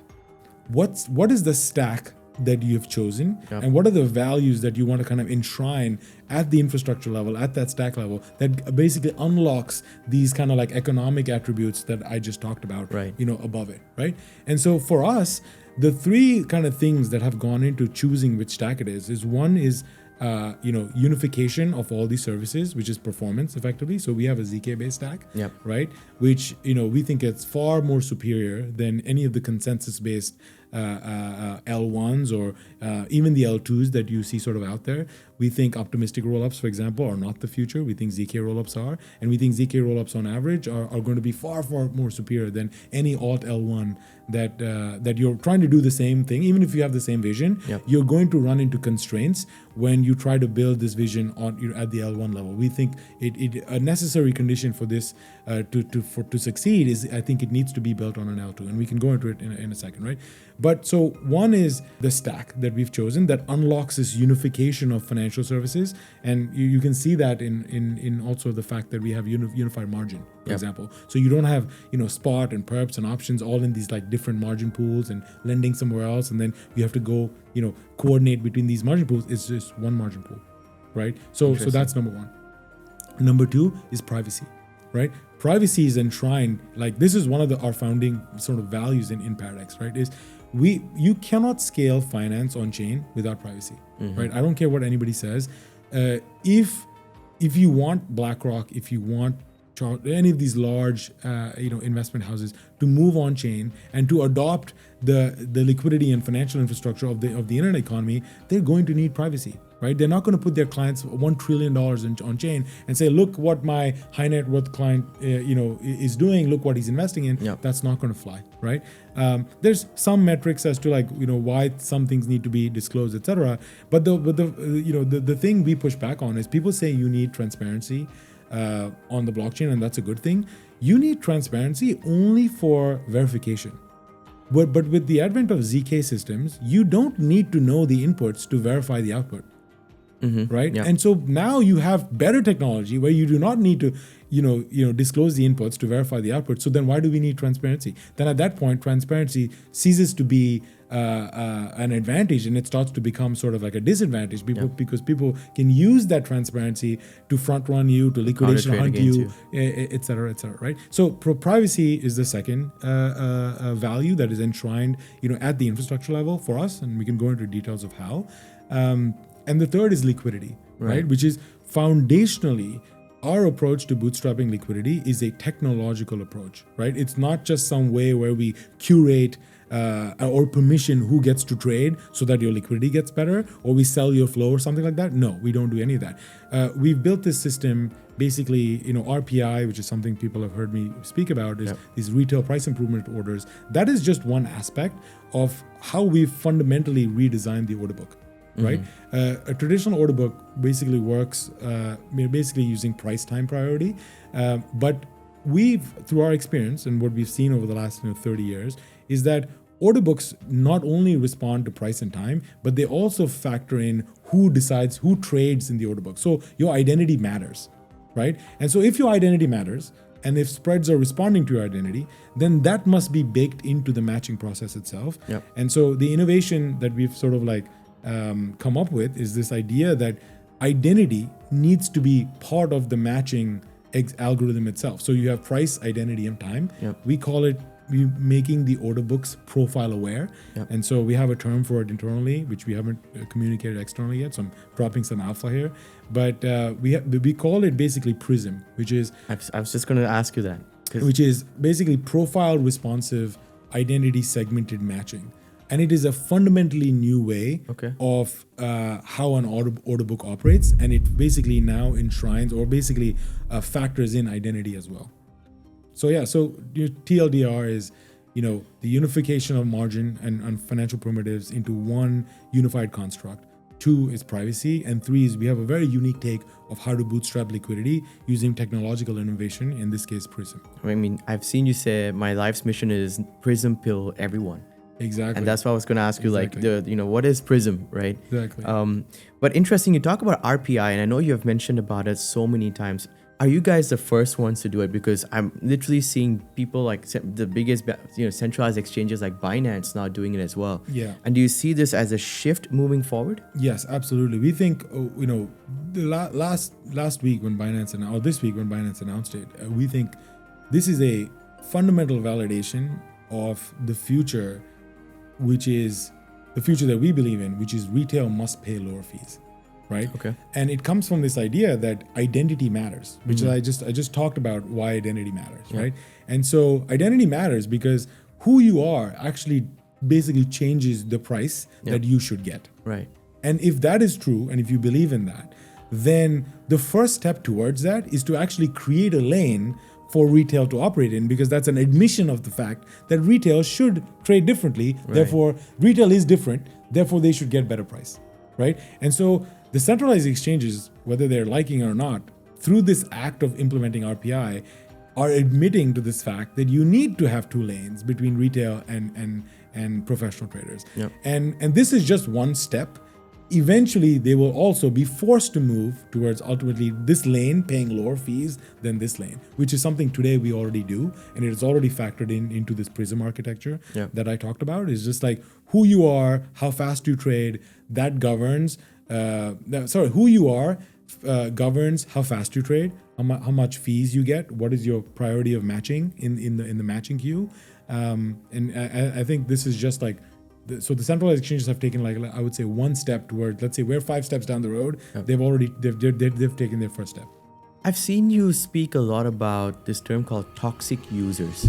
[SPEAKER 1] What is the stack that you have chosen, and what are the values that you want to kind of enshrine at the infrastructure level, at that stack level, that basically unlocks these kind of like economic attributes that I just talked about,
[SPEAKER 2] right,
[SPEAKER 1] above it, right? And so for us, the 3 kind of things that have gone into choosing which stack it is one is unification of all these services, which is performance effectively. So we have a ZK based stack, right? Which, we think it's far more superior than any of the consensus based L1s or even the L2s that you see sort of out there. We think optimistic rollups, for example, are not the future. We think ZK rollups are, and we think ZK rollups on average are going to be far, far more superior than any alt L1 that you're trying to do the same thing. Even if you have the same vision, you're going to run into constraints when you try to build this vision on at the L1 level. We think a necessary condition for this to succeed is, I think it needs to be built on an L2, and we can go into it in a second, right? But so one is the stack that we've chosen that unlocks this unification of financial services, and you can see that in also the fact that we have unified margin, for example. So you don't have spot and perps and options all in these like different margin pools and lending somewhere else, and then you have to go coordinate between these margin pools. It's just one margin pool, right? So that's number one. Number two is privacy, right? Privacy is enshrined, like this is one of our founding sort of values in Paradex, right? Is you cannot scale finance on chain without privacy, right? I don't care what anybody says. If you want BlackRock, if you want any of these large investment houses to move on chain and to adopt the liquidity and financial infrastructure of the internet economy, they're going to need privacy, right? They're not going to put their clients $1 trillion on chain and say, look what my high net worth client is doing, look what he's investing in. That's not going to fly, right? There's some metrics as to why some things need to be disclosed, etc. But the thing we push back on is people say you need transparency on the blockchain, and that's a good thing. You need transparency only for verification. But with the advent of ZK systems, you don't need to know the inputs to verify the output. Right? Yeah. And so now you have better technology where you do not need to, disclose the inputs to verify the output. So then why do we need transparency? Then at that point, transparency ceases to be an advantage, and it starts to become sort of like a disadvantage because people can use that transparency to front run you, to liquidation hunt you, et cetera, right? So privacy is the second value that is enshrined, at the infrastructure level for us, and we can go into details of how. And the third is liquidity, right? Which is foundationally, our approach to bootstrapping liquidity is a technological approach, right? It's not just some way where we curate or permission who gets to trade so that your liquidity gets better, or we sell your flow or something like that. No, we don't do any of that. We've built this system, basically, RPI, which is something people have heard me speak about, is these retail price improvement orders. That is just one aspect of how we've fundamentally redesigned the order book. Right? A traditional order book basically works basically using price time priority. But through our experience and what we've seen over the last 30 years, is that order books not only respond to price and time, but they also factor in who trades in the order book. So your identity matters, right? And so if your identity matters, and if spreads are responding to your identity, then that must be baked into the matching process itself. And so the innovation that we've sort of come up with is this idea that identity needs to be part of the matching algorithm itself. So you have price, identity, and time. We call it making the order books profile aware. And so we have a term for it internally, which we haven't communicated externally yet. So I'm dropping some alpha here. But we call it basically PRISM, which is...
[SPEAKER 2] I was just going to ask you that.
[SPEAKER 1] Which is basically profile responsive identity segmented matching. And it is a fundamentally new way of how an order book operates. And it basically now enshrines or basically factors in identity as well. So your TLDR is, the unification of margin and financial primitives into one unified construct. 2 is privacy. And 3 is we have a very unique take of how to bootstrap liquidity using technological innovation, in this case, PRISM.
[SPEAKER 2] I mean, I've seen you say my life's mission is PRISM pill everyone.
[SPEAKER 1] Exactly.
[SPEAKER 2] And that's what I was going to ask you, what is PRISM, right?
[SPEAKER 1] Exactly.
[SPEAKER 2] But interesting, you talk about RPI, and I know you have mentioned about it so many times. Are you guys the first ones to do it? Because I'm literally seeing people like the biggest, centralized exchanges like Binance now doing it as well.
[SPEAKER 1] Yeah.
[SPEAKER 2] And do you see this as a shift moving forward?
[SPEAKER 1] Yes, absolutely. We think, the last week when Binance or this week when Binance announced it, we think this is a fundamental validation of the future, which is the future that we believe in, which is retail must pay lower fees, right?
[SPEAKER 2] Okay.
[SPEAKER 1] And it comes from this idea that identity matters, which I just talked about why identity matters, right? And so identity matters because who you are actually basically changes the price that you should get.
[SPEAKER 2] Right.
[SPEAKER 1] And if that is true, and if you believe in that, then the first step towards that is to actually create a lane for retail to operate in, because that's an admission of the fact that retail should trade differently. Right. Therefore, retail is different. Therefore, they should get better price, right? And so the centralized exchanges, whether they're liking it or not, through this act of implementing RPI, are admitting to this fact that you need to have 2 lanes between retail and and professional traders.
[SPEAKER 2] Yep.
[SPEAKER 1] And this is just one step. Eventually, they will also be forced to move towards ultimately this lane paying lower fees than this lane, which is something today we already do. And it is already factored into this Prism architecture that I talked about. It's just like who you are, how fast you trade, that governs, who you are governs how fast you trade, how much fees you get, what is your priority of matching in the matching queue. And I think this is just like, so the centralized exchanges have taken like I would say one step toward, let's say we're 5 steps down the road. They've taken their first step.
[SPEAKER 2] I've seen you speak a lot about this term called toxic users.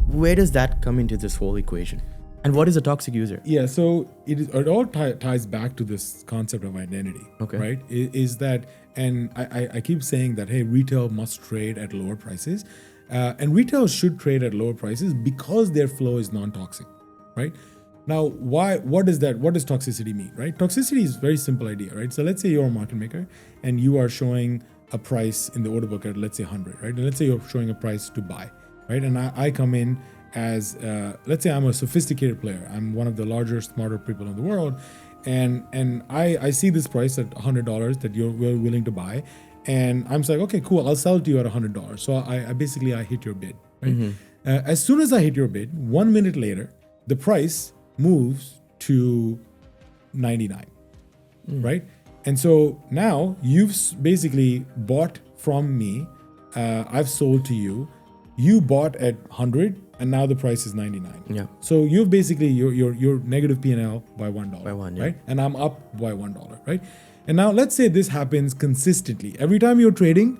[SPEAKER 2] Where does that come into this whole equation? And what is a toxic user?
[SPEAKER 1] Yeah, so it all ties back to this concept of identity, right? Is that, and I keep saying that, hey, retail must trade at lower prices. And retail should trade at lower prices because their flow is non-toxic, right? Now, what does toxicity mean, right? Toxicity is a very simple idea, right? So let's say you're a market maker and you are showing a price in the order book at, let's say 100, right? And let's say you're showing a price to buy, right? And I come in as, let's say I'm a sophisticated player. I'm one of the larger, smarter people in the world. And I see this price at $100 that you're willing to buy. And I'm like, okay, cool, I'll sell it to you at $100. So I basically hit your bid, right? As soon as I hit your bid, 1 minute later, the price moves to 99, right? And so now you've basically bought from me, I've sold to you, you bought at 100 and now the price is 99.
[SPEAKER 2] Yeah.
[SPEAKER 1] So you've basically, you're negative P&L by $1.
[SPEAKER 2] By one, yeah.
[SPEAKER 1] Right? And I'm up by $1, right? And now let's say this happens consistently. Every time you're trading,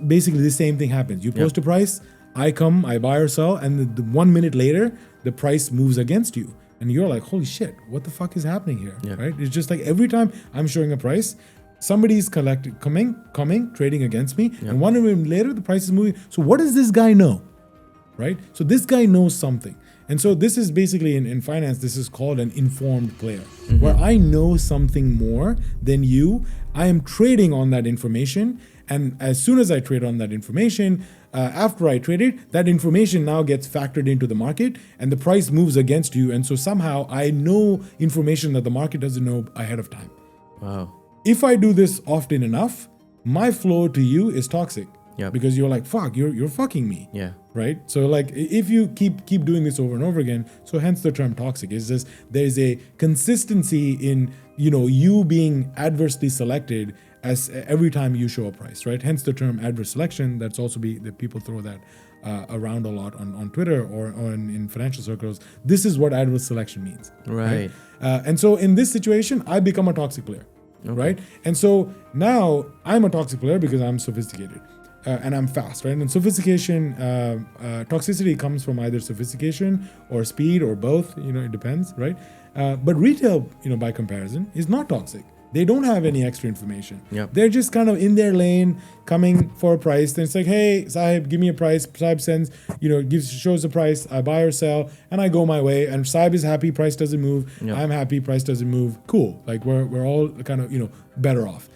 [SPEAKER 1] basically the same thing happens. You post a price, I come, I buy or sell, and the 1 minute later, the price moves against you. And you're like, holy shit, what the fuck is happening here, right? It's just like every time I'm showing a price, somebody's coming, trading against me, and 1 minute later, the price is moving. So what does this guy know, right? So this guy knows something. And so this is basically in finance, this is called an informed player, where I know something more than you. I am trading on that information. And as soon as I trade on that information, after I trade it, that information now gets factored into the market and the price moves against you. And so somehow I know information that the market doesn't know ahead of time.
[SPEAKER 2] Wow.
[SPEAKER 1] If I do this often enough, my flow to you is toxic.
[SPEAKER 2] Yeah.
[SPEAKER 1] Because you're like, fuck, you're fucking me.
[SPEAKER 2] Yeah.
[SPEAKER 1] Right? So like if you keep doing this over and over again, so hence the term toxic, is just there's a consistency in, you being adversely selected as every time you show a price, right? Hence the term adverse selection. That's also that people throw that around a lot on Twitter or in financial circles. This is what adverse selection means.
[SPEAKER 2] Right.
[SPEAKER 1] And so in this situation, I become a toxic player, right? And so now I'm a toxic player because I'm sophisticated. And I'm fast, right? And sophistication, toxicity comes from either sophistication or speed or both, it depends, right? But retail, by comparison, is not toxic. They don't have any extra information.
[SPEAKER 2] Yep.
[SPEAKER 1] They're just kind of in their lane, coming for a price. Then it's like, hey, Sahib, give me a price. Sahib sends, shows the price. I buy or sell, and I go my way. And Sahib is happy. Price doesn't move.
[SPEAKER 2] Yep.
[SPEAKER 1] I'm happy. Price doesn't move. Cool. Like we're all kind of better off.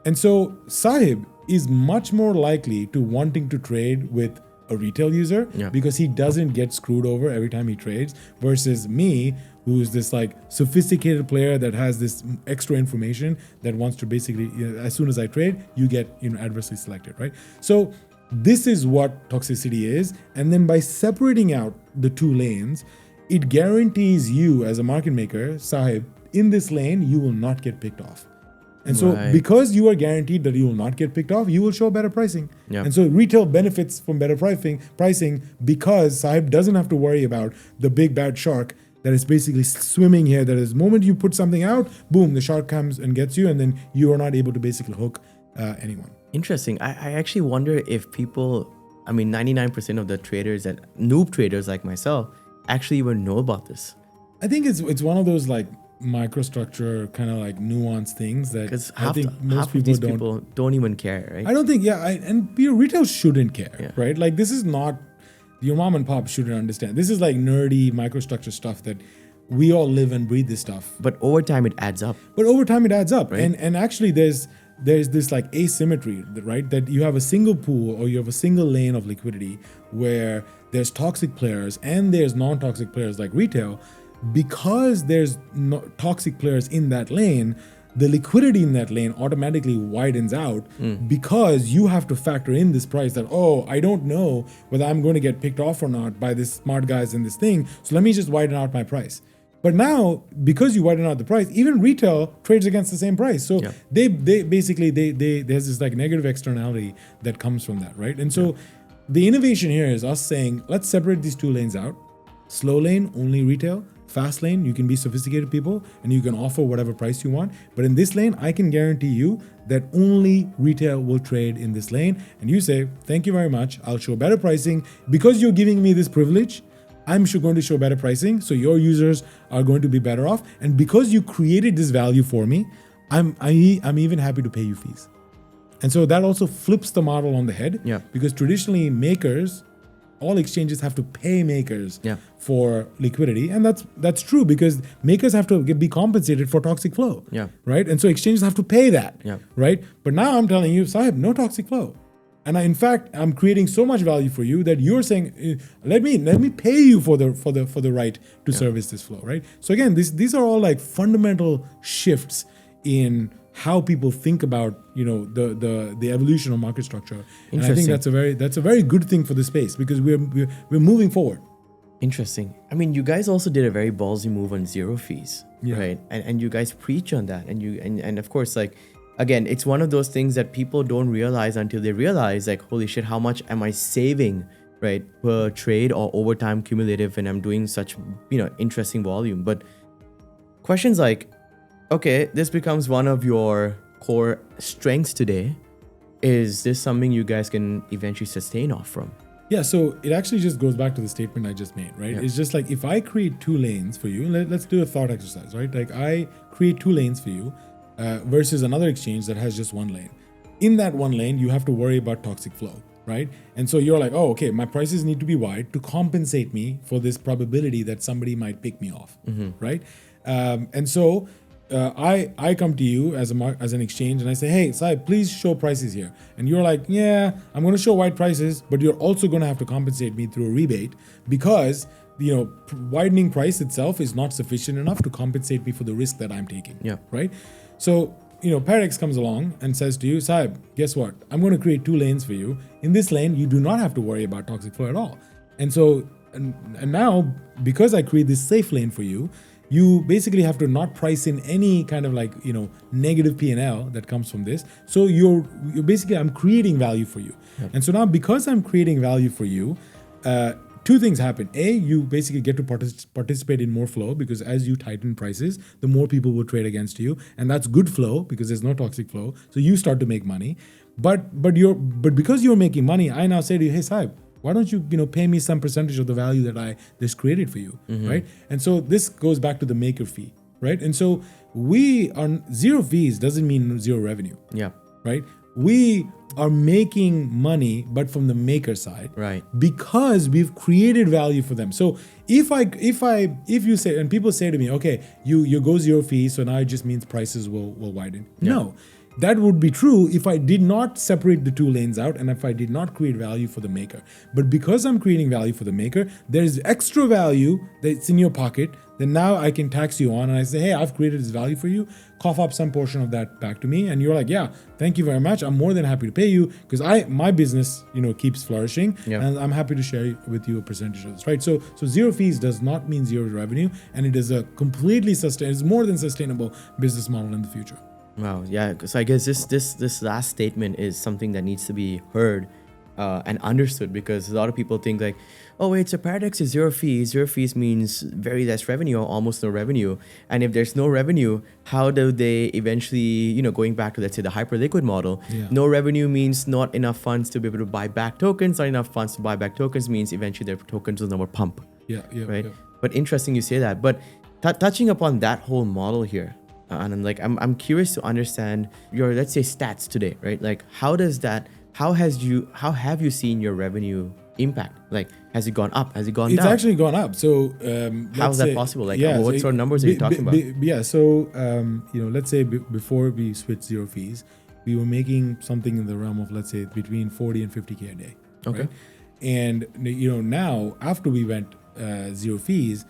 [SPEAKER 1] And so Sahib is much more likely to wanting to trade with a retail user because he doesn't get screwed over every time he trades, versus me, who's this like sophisticated player that has this extra information that wants to basically, as soon as I trade, you get adversely selected, right? So this is what toxicity is. And then by separating out the two lanes, it guarantees you as a market maker, Sahib, in this lane, you will not get picked off. And so because you are guaranteed that you will not get picked off, you will show better pricing.
[SPEAKER 2] Yep.
[SPEAKER 1] And so retail benefits from better pricing because Sahib doesn't have to worry about the big bad shark that is basically swimming here. That is, the moment you put something out, boom, the shark comes and gets you, and then you are not able to basically hook anyone.
[SPEAKER 2] Interesting. I actually wonder if people, 99% of the traders and noob traders like myself actually even know about this.
[SPEAKER 1] I think it's one of those like microstructure kind of like nuanced things that I think most people
[SPEAKER 2] don't even care, right?
[SPEAKER 1] I don't think, and retail shouldn't care, right? Like this is not, your mom and pop shouldn't understand. This is like nerdy microstructure stuff that we all live and breathe this stuff.
[SPEAKER 2] But over time it adds up.
[SPEAKER 1] Right? And actually there's this like asymmetry, right? That you have a single pool or you have a single lane of liquidity where there's toxic players and there's non-toxic players like retail. Because there's no toxic players in that lane, the liquidity in that lane automatically widens out because you have to factor in this price that, oh, I don't know whether I'm going to get picked off or not by this smart guys in this thing. So let me just widen out my price. But now, because you widen out the price, even retail trades against the same price. So they basically there's this like negative externality that comes from that, right? And so the innovation here is us saying, let's separate these two lanes out. Slow lane, only retail. Fast lane, you can be sophisticated people and you can offer whatever price you want. But in this lane, I can guarantee you that only retail will trade in this lane. And you say, thank you very much. I'll show better pricing. Because you're giving me this privilege, I'm going to show better pricing. So your users are going to be better off. And because you created this value for me, I'm even happy to pay you fees. And so that also flips the model on the head. Because traditionally makers, all exchanges have to pay makers for liquidity. And that's true because makers have to be compensated for toxic flow. Right? And so exchanges have to pay that. Right? But now I'm telling you, Sahib, no toxic flow. And in fact, I'm creating so much value for you that you're saying, let me pay you for the right to service this flow, right? So again, these are all like fundamental shifts in how people think about the evolution of market structure. And I think that's a very good thing for the space because we're moving forward.
[SPEAKER 2] Interesting. I mean, you guys also did a very ballsy move on zero fees, right? And you guys preach on that, and of course, like. Again, it's one of those things that people don't realize until they realize, like, holy shit, how much am I saving, right, per trade or over time cumulative when I'm doing such, interesting volume. But questions like, okay, this becomes one of your core strengths today. Is this something you guys can eventually sustain off from?
[SPEAKER 1] Yeah, so it actually just goes back to the statement I just made, right? It's just like if I create two lanes for you, let's do a thought exercise, right? Like I create two lanes for you. Versus another exchange that has just one lane. In that one lane, you have to worry about toxic flow, right? And so you're like, oh, okay, my prices need to be wide to compensate me for this probability that somebody might pick me off, right? And so I come to you as an exchange and I say, hey, Sai, please show prices here. And you're like, yeah, I'm going to show wide prices, but you're also going to have to compensate me through a rebate because widening price itself is not sufficient enough to compensate me for the risk that I'm taking, right? So, Paradox comes along and says to you, Saib, guess what? I'm going to create two lanes for you. In this lane, you do not have to worry about toxic flow at all. And so, and now, because I create this safe lane for you, you basically have to not price in any kind of like, negative P&L that comes from this. So you're basically, I'm creating value for you. And so now because I'm creating value for you, two things happen. A, you basically get to participate in more flow because as you tighten prices, the more people will trade against you, and that's good flow because there's no toxic flow. So you start to make money, but because you're making money, I now say to you, hey Saib, why don't you pay me some percentage of the value that I just created for you, right? And so this goes back to the maker fee, right? And so we are zero fees doesn't mean zero revenue, right? We are making money, but from the maker side,
[SPEAKER 2] right?
[SPEAKER 1] Because we've created value for them. So if you say, and people say to me, okay, you go zero fees, so now it just means prices will widen. No, that would be true if I did not separate the two lanes out and if I did not create value for the maker. But because I'm creating value for the maker, there's extra value that's in your pocket. Then now I can tax you on and I say, hey, I've created this value for you. Cough up some portion of that back to me. And you're like, yeah, thank you very much. I'm more than happy to pay you because my business, keeps flourishing and I'm happy to share with you a percentage of this, right? So zero fees does not mean zero revenue, and it is a completely it's more than sustainable business model in the future.
[SPEAKER 2] Wow, yeah. So I guess this last statement is something that needs to be heard and understood because a lot of people think like, oh wait, so Paradox is zero fees. Zero fees means very less revenue or almost no revenue. And if there's no revenue, how do they eventually, going back to, let's say, the hyperliquid model, no revenue means not enough funds to be able to buy back tokens. Not enough funds to buy back tokens means eventually their tokens will never pump. Right? But interesting you say that. But touching upon that whole model here, and I'm curious to understand your, let's say, stats today, right? Like how have you seen your revenue impact? Like, has it gone up? Has it gone down?
[SPEAKER 1] It's actually gone up. So
[SPEAKER 2] how is that possible? Like, what sort of numbers are you talking about?
[SPEAKER 1] So let's say before we switched zero fees, we were making something in the realm of, let's say, between 40 and 50K a day.
[SPEAKER 2] Okay.
[SPEAKER 1] Right? And now after we went zero fees,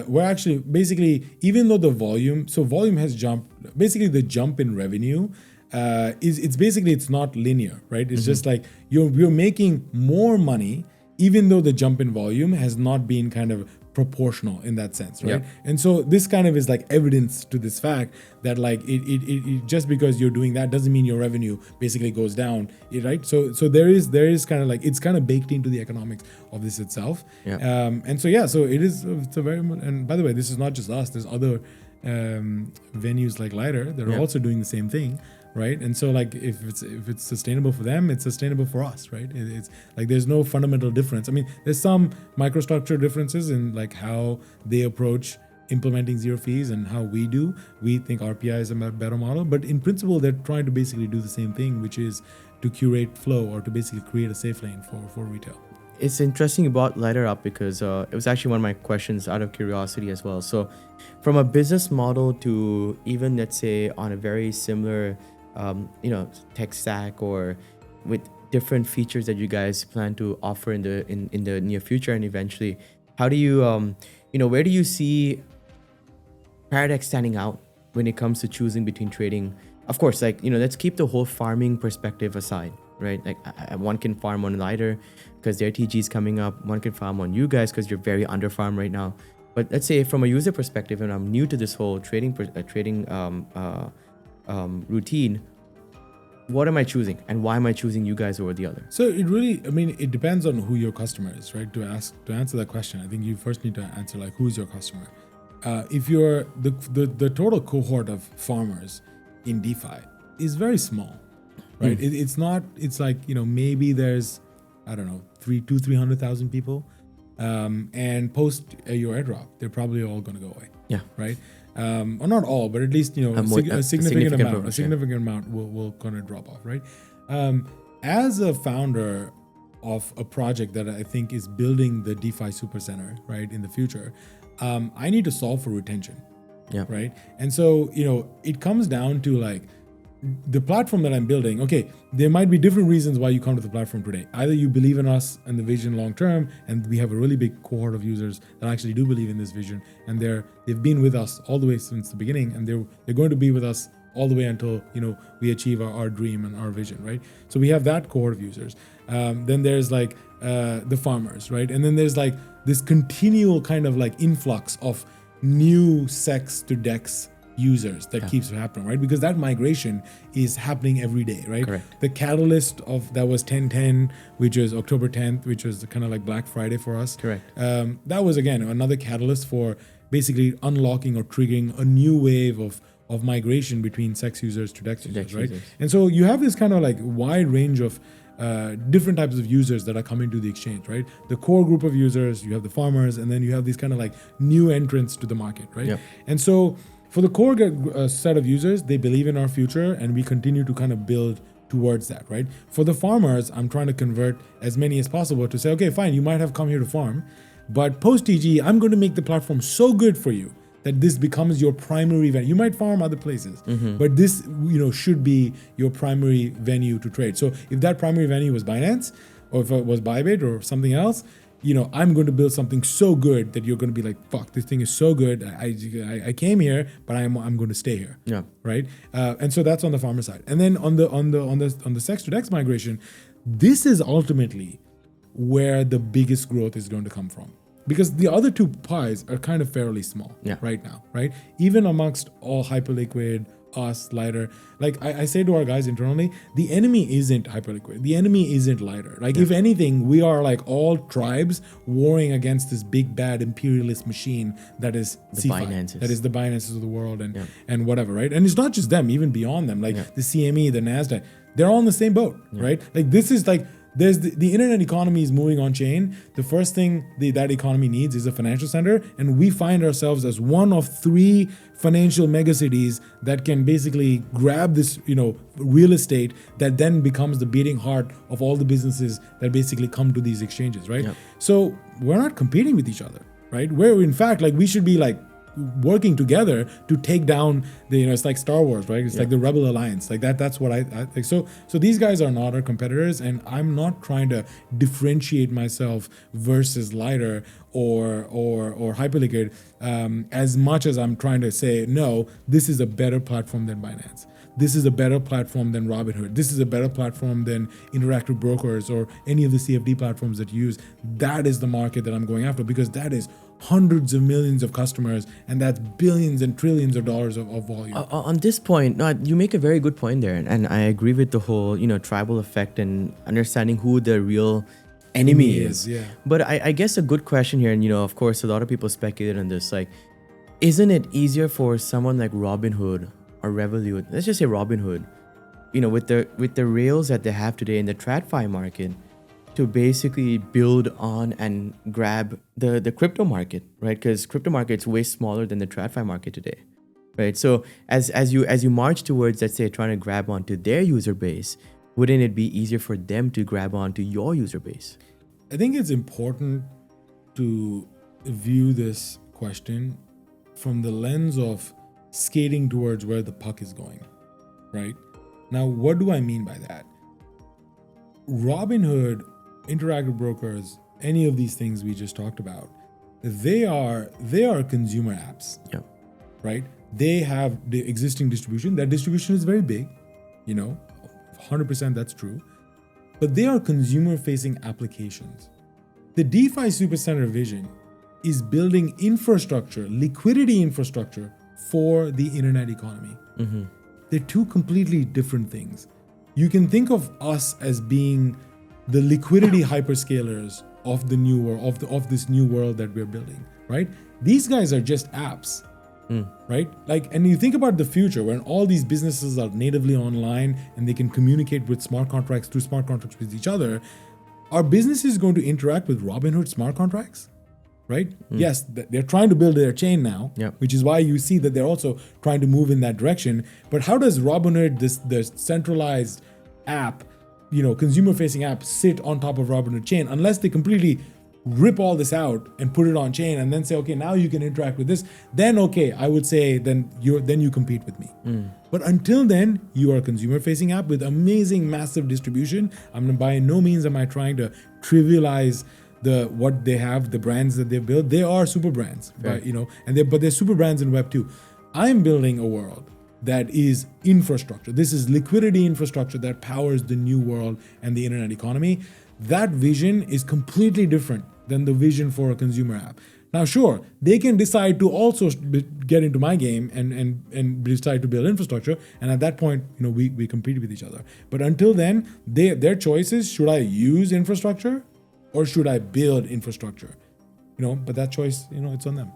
[SPEAKER 1] we're actually basically, even though the volume has jumped, basically the jump in revenue it's not linear, right? It's just like you're making more money, even though the jump in volume has not been kind of proportional in that sense, right?
[SPEAKER 2] Yeah.
[SPEAKER 1] And so this kind of is like evidence to this fact that like it just because you're doing that doesn't mean your revenue basically goes down, right? So there is kind of like, it's kind of baked into the economics of this itself.
[SPEAKER 2] Yeah.
[SPEAKER 1] And so it's a very, and by the way, this is not just us. There's other venues like Lighter that are also doing the same thing. Right, and so like if it's sustainable for them, it's sustainable for us, right? It's like there's no fundamental difference. I mean, there's some microstructure differences in like how they approach implementing zero fees and how we do. We think RPI is a better model, but in principle, they're trying to basically do the same thing, which is to curate flow or to basically create a safe lane for retail.
[SPEAKER 2] It's interesting about Lighter Up because it was actually one of my questions out of curiosity as well. So, from a business model to even let's say on a very similar tech stack or with different features that you guys plan to offer in the near future and eventually, how do you where do you see Paradex standing out when it comes to choosing between trading? Of course, like let's keep the whole farming perspective aside, right? Like one can farm on Lighter because their TG is coming up. One can farm on you guys because you're very under farm right now. But let's say from a user perspective, and I'm new to this whole trading routine, what am I choosing and why am I choosing you guys over the other?
[SPEAKER 1] So it depends on who your customer is, right? To answer that question, I think you first need to answer like, who's your customer? If you're the total cohort of farmers in DeFi is very small, right? It's like, maybe there's, I don't know, 300,000 people, and post your airdrop, they're probably all going to go away.
[SPEAKER 2] Yeah.
[SPEAKER 1] Right. Or not all, but at least a significant amount will kind of drop off, right? As a founder of a project that I think is building the DeFi Supercenter, right, in the future, I need to solve for retention, right? And so it comes down to like the platform that I'm building. Okay, there might be different reasons why you come to the platform today. Either you believe in us and the vision long term, and we have a really big cohort of users that actually do believe in this vision, and they've been with us all the way since the beginning, and they're going to be with us all the way until we achieve our dream and our vision, right? So we have that cohort of users. Then there's like the farmers, right? And then there's like this continual kind of like influx of new sex to DEX users that keeps happening, right? Because that migration is happening every day, right?
[SPEAKER 2] Correct.
[SPEAKER 1] The catalyst of that was 10/10, which was October 10th, which was kind of like Black Friday for us.
[SPEAKER 2] Correct.
[SPEAKER 1] That was again another catalyst for basically unlocking or triggering a new wave of migration between sex users to DEX users, right? And so you have this kind of like wide range of different types of users that are coming to the exchange, right? The core group of users, you have the farmers, and then you have these kind of like new entrants to the market, right?
[SPEAKER 2] Yep.
[SPEAKER 1] And so for the core set of users, they believe in our future, and we continue to kind of build towards that, right? For the farmers, I'm trying to convert as many as possible to say, okay, fine, you might have come here to farm, but post TG, I'm going to make the platform so good for you that this becomes your primary venue. You might farm other places, but this should be your primary venue to trade. So if that primary venue was Binance, or if it was Bybit or something else, I'm going to build something so good that you're going to be like, fuck, this thing is so good. I came here, but I'm going to stay here.
[SPEAKER 2] Yeah.
[SPEAKER 1] Right. And so that's on the farmer side. And then on the sex to DEX migration, this is ultimately where the biggest growth is going to come from. Because the other two pies are kind of fairly small right now, right? Even amongst all Hyperliquid, us, Lighter. Like I say to our guys internally, the enemy isn't Hyperliquid. The enemy isn't Lighter. Like if anything, we are like all tribes warring against this big bad imperialist machine that is CeFi, that is the Binances of the world and whatever, right? And it's not just them, even beyond them, like the CME, the NASDAQ, they're all in the same boat, right? Like this is like, there's the internet economy is moving on chain. The first thing that economy needs is a financial center, and we find ourselves as one of 3 financial megacities that can basically grab this, real estate that then becomes the beating heart of all the businesses that basically come to these exchanges, right? So we're not competing with each other, right? Where in fact, like we should be like working together to take down the, it's like Star Wars, right? It's like the Rebel Alliance, like that. That's what I think. So these guys are not our competitors, and I'm not trying to differentiate myself versus Lighter or Hyperliquid as much as I'm trying to say, no, this is a better platform than Binance. This is a better platform than Robinhood. This is a better platform than Interactive Brokers or any of the CFD platforms that you use. That is the market that I'm going after, because that is hundreds of millions of customers, and that's billions and trillions of dollars of volume.
[SPEAKER 2] On this point, you make a very good point there, and I agree with the whole tribal effect and understanding who the real enemy is.
[SPEAKER 1] Yeah.
[SPEAKER 2] But I guess a good question here, and of course a lot of people speculate on this, like, isn't it easier for someone like Robinhood or Revolut, let's just say Robinhood, with the rails that they have today in the TradFi market, to basically build on and grab the crypto market, right? Because crypto market's way smaller than the TradFi market today, right? So as you march towards, let's say, trying to grab onto their user base, wouldn't it be easier for them to grab onto your user base?
[SPEAKER 1] I think it's important to view this question from the lens of skating towards where the puck is going, right? Now, what do I mean by that? Robinhood, Interactive Brokers, any of these things we just talked about, they are consumer apps, right? They have the existing distribution. That distribution is very big, 100% that's true. But they are consumer-facing applications. The DeFi Supercenter vision is building infrastructure, liquidity infrastructure for the internet economy.
[SPEAKER 2] Mm-hmm.
[SPEAKER 1] They're two completely different things. You can think of us as being the liquidity hyperscalers of the new world, of this new world that we're building, right? These guys are just apps, right? And you think about the future when all these businesses are natively online and they can communicate with smart contracts through smart contracts with each other. Are businesses going to interact with Robinhood smart contracts? Right? Yes, they're trying to build their chain now, which is why you see that they're also trying to move in that direction. But how does Robinhood, the centralized app, consumer-facing app, sit on top of Robinhood chain unless they completely rip all this out and put it on chain and then say, okay, now you can interact with this? Then okay, I would say then you compete with me. But until then, you are a consumer-facing app with amazing, massive distribution. By no means am I trying to trivialize what they have, the brands that they've built. They are super brands, right? But they're super brands in Web 2. I'm building a world that is infrastructure. This is liquidity infrastructure that powers the new world and the internet economy. That vision is completely different than the vision for a consumer app. Now, sure, they can decide to also get into my game and decide to build infrastructure, and at that point, we compete with each other. But until then, their choice is: should I use infrastructure or should I build infrastructure? But that choice, it's on them.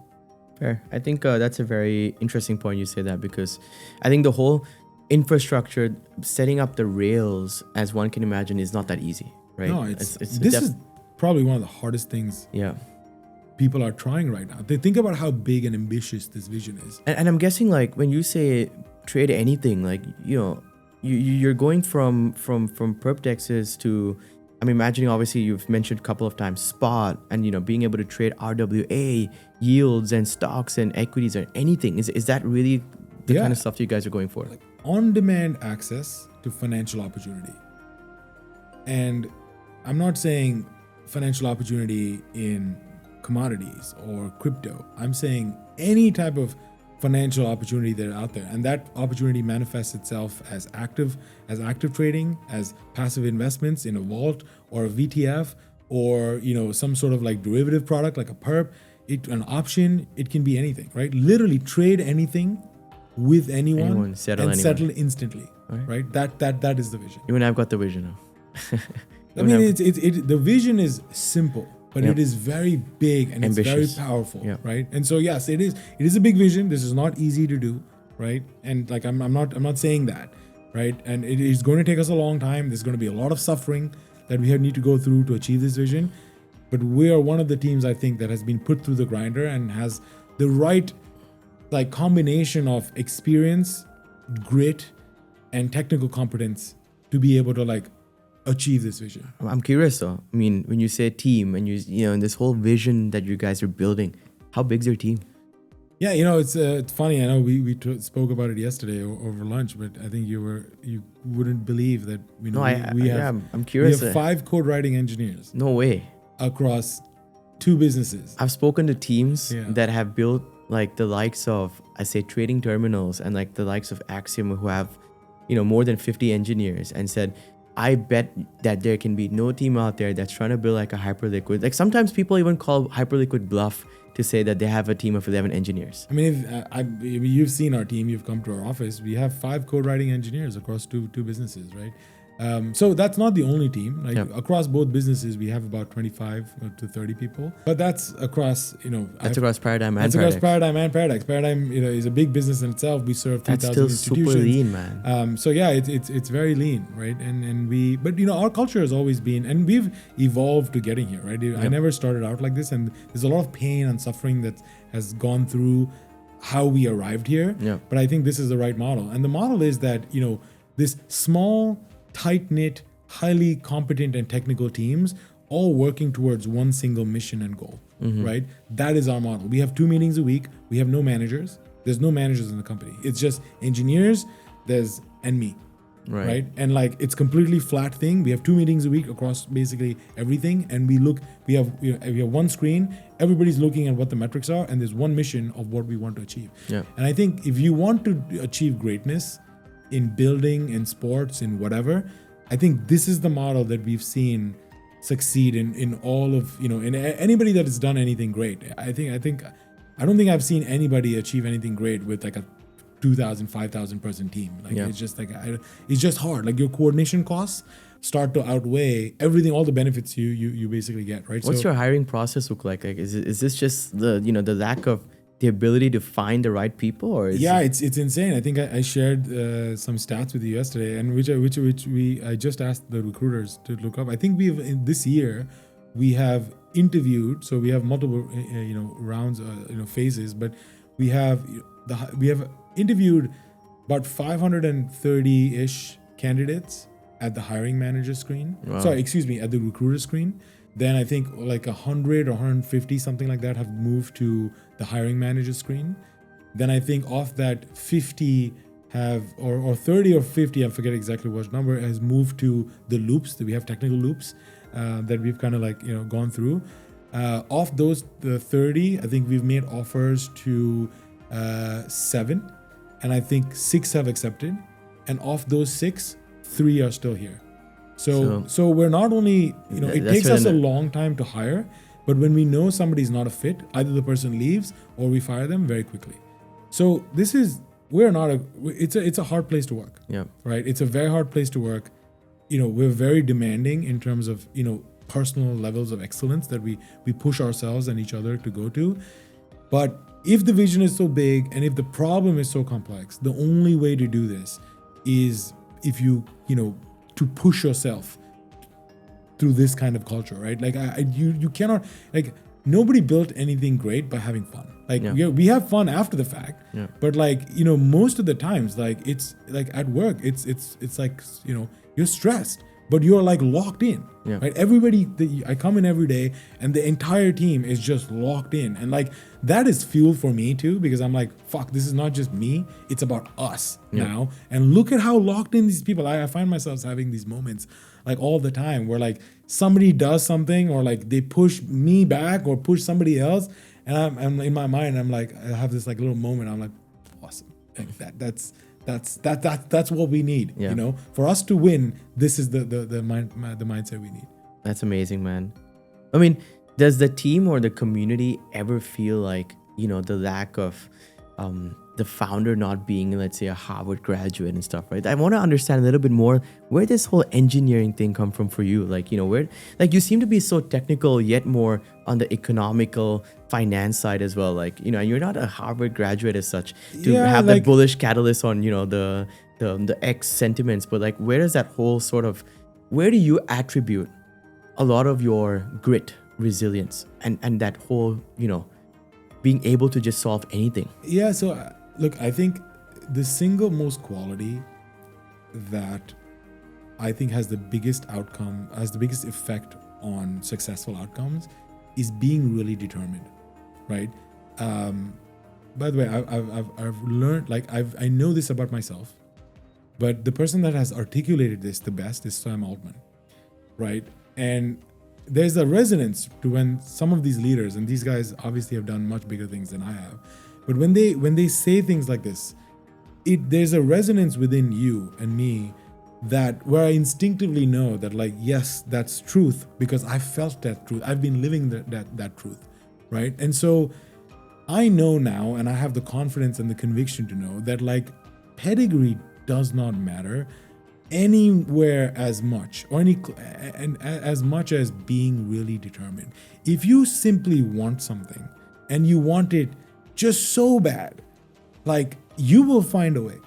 [SPEAKER 2] Fair. I think that's a very interesting point you say that, because I think the whole infrastructure, setting up the rails, as one can imagine, is not that easy, right?
[SPEAKER 1] No, this is probably one of the hardest things people are trying right now. They think about how big and ambitious this vision is.
[SPEAKER 2] And I'm guessing, like, when you say trade anything, like, you're going from perp dexes to, I'm imagining, obviously you've mentioned a couple of times spot, and being able to trade RWA, yields and stocks and equities or anything. Is that really the kind of stuff you guys are going for?
[SPEAKER 1] Like on-demand access to financial opportunity. And I'm not saying financial opportunity in commodities or crypto. I'm saying any type of financial opportunity that are out there, and that opportunity manifests itself as active trading, as passive investments in a vault or a VTF, or some sort of like derivative product like a perp, an option. It can be anything, right? Literally trade anything with anyone
[SPEAKER 2] settle
[SPEAKER 1] instantly, right? That is the vision.
[SPEAKER 2] Even I've got the vision now.
[SPEAKER 1] I mean, the vision is simple, but it is very big and
[SPEAKER 2] ambitious.
[SPEAKER 1] It's very powerful, right? And so yes, it is a big vision. This is not easy to do, right? And like I'm not saying that, right? And it is going to take us a long time. There's going to be a lot of suffering that we need to go through to achieve this vision. But we are one of the teams, I think, that has been put through the grinder and has the right like combination of experience, grit, and technical competence to be able to like achieve this vision.
[SPEAKER 2] I'm curious though. I mean, when you say team and in this whole vision that you guys are building, how big's your team?
[SPEAKER 1] Yeah, you know, it's funny. I know we spoke about it yesterday over lunch, but I think you wouldn't believe that
[SPEAKER 2] No, I'm
[SPEAKER 1] we
[SPEAKER 2] curious.
[SPEAKER 1] have 5 code writing engineers
[SPEAKER 2] No way.
[SPEAKER 1] across 2 businesses.
[SPEAKER 2] I've spoken to teams
[SPEAKER 1] Yeah.
[SPEAKER 2] that have built like the likes of, I say, trading terminals and like the likes of Axiom, who have, more than 50 engineers, and said, I bet that there can be no team out there that's trying to build like a Hyperliquid. Like sometimes people even call Hyperliquid bluff to say that they have a team of 11 engineers.
[SPEAKER 1] I mean, if you've seen our team, you've come to our office. We have 5 code writing engineers across two businesses, right? So that's not the only team. Like across both businesses, we have about 25 to 30 people. But that's across,
[SPEAKER 2] That's across Paradigm and
[SPEAKER 1] that's
[SPEAKER 2] Paradox.
[SPEAKER 1] across Paradigm and Paradox. Paradigm, is a big business in itself. We serve 3,000
[SPEAKER 2] That's still
[SPEAKER 1] institutions.
[SPEAKER 2] super lean, man.
[SPEAKER 1] So yeah, it's very lean, right? But our culture has always been, and we've evolved to getting here, right? I never started out like this, and there's a lot of pain and suffering that has gone through how we arrived here.
[SPEAKER 2] Yeah.
[SPEAKER 1] But I think this is the right model, and the model is that this small, tight-knit, highly competent and technical teams all working towards one single mission and goal, right? That is our model. We have 2 meetings a week. We have no managers. There's no managers in the company. It's just engineers, and me, right? And like it's completely flat thing. We have 2 meetings a week across basically everything, and we have one screen. Everybody's looking at what the metrics are, and there's one mission of what we want to achieve.
[SPEAKER 2] Yeah.
[SPEAKER 1] And I think if you want to achieve greatness in building, in sports, in whatever, I think this is the model that we've seen succeed in all of, in anybody that has done anything great. I don't think I've seen anybody achieve anything great with like a 2,000, 5,000 person team. Like it's just like, it's just hard. Like your coordination costs start to outweigh everything, all the benefits you basically get, right?
[SPEAKER 2] What's your hiring process look like? Like, is this just the lack of the ability to find the right people, or
[SPEAKER 1] it's insane. I think I shared some stats with you yesterday, and which I just asked the recruiters to look up. I think this year we have interviewed, so we have multiple rounds, phases, but we have interviewed about 530-ish candidates at the hiring manager screen.
[SPEAKER 2] Wow.
[SPEAKER 1] Sorry, excuse me, at the recruiter screen. Then I think like 100 or 150, something like that, have moved to the hiring manager screen. Then I think off that 50 have, or 30 or 50, I forget exactly what number, has moved to the loops. That we have technical loops that we've kind of like, gone through. Off those, the 30, I think we've made offers to 7, and I think 6 have accepted. And off those 6, 3 are still here. So we're not only, it takes us a long time to hire, but when we know somebody's not a fit, either the person leaves or we fire them very quickly. So it's a hard place to work.
[SPEAKER 2] Yeah.
[SPEAKER 1] Right. It's a very hard place to work. We're very demanding in terms of, personal levels of excellence that we push ourselves and each other to go to. But if the vision is so big and if the problem is so complex, the only way to do this is if to push yourself through this kind of culture, right? Like you cannot, like nobody built anything great by having fun. Like we have fun after the fact, but like, most of the times, like it's like at work, it's like, you're stressed, but you're like locked in, right? I come in every day and the entire team is just locked in. And like, that is fuel for me too, because I'm like, fuck, this is not just me, it's about us now. And look at how locked in these people. I find myself having these moments like all the time where like somebody does something or like they push me back or push somebody else. And I'm in my mind, I'm like, I have this like little moment. I'm like, awesome. Like that's what we need. For us to win, this is the mindset we need.
[SPEAKER 2] That's amazing, man. I mean, does the team or the community ever feel like, the lack of the founder not being, let's say, a Harvard graduate and stuff, right? I want to understand a little bit more where this whole engineering thing come from for you. Like, where, like you seem to be so technical, yet more on the economical finance side as well. Like, you're not a Harvard graduate as such to have that bullish catalyst on, the X sentiments, but like, where does that whole sort of, where do you attribute a lot of your grit, resilience, and that whole, being able to just solve anything?
[SPEAKER 1] Yeah. So look, I think the single most quality that I think has the biggest effect on successful outcomes is being really determined, right? by the way, I've learned, like, I know this about myself, but the person that has articulated this the best is Sam Altman, right? And there's a resonance to when some of these leaders, and these guys obviously have done much bigger things than I have, but when they say things like this, there's a resonance within you and me that where I instinctively know that, like, yes, that's truth, because I felt that truth. I've been living that truth, right? And so I know now, and I have the confidence and the conviction to know that, like, pedigree does not matter anywhere as much, or as much as being really determined. If you simply want something and you want it just so bad, like, you will find a way,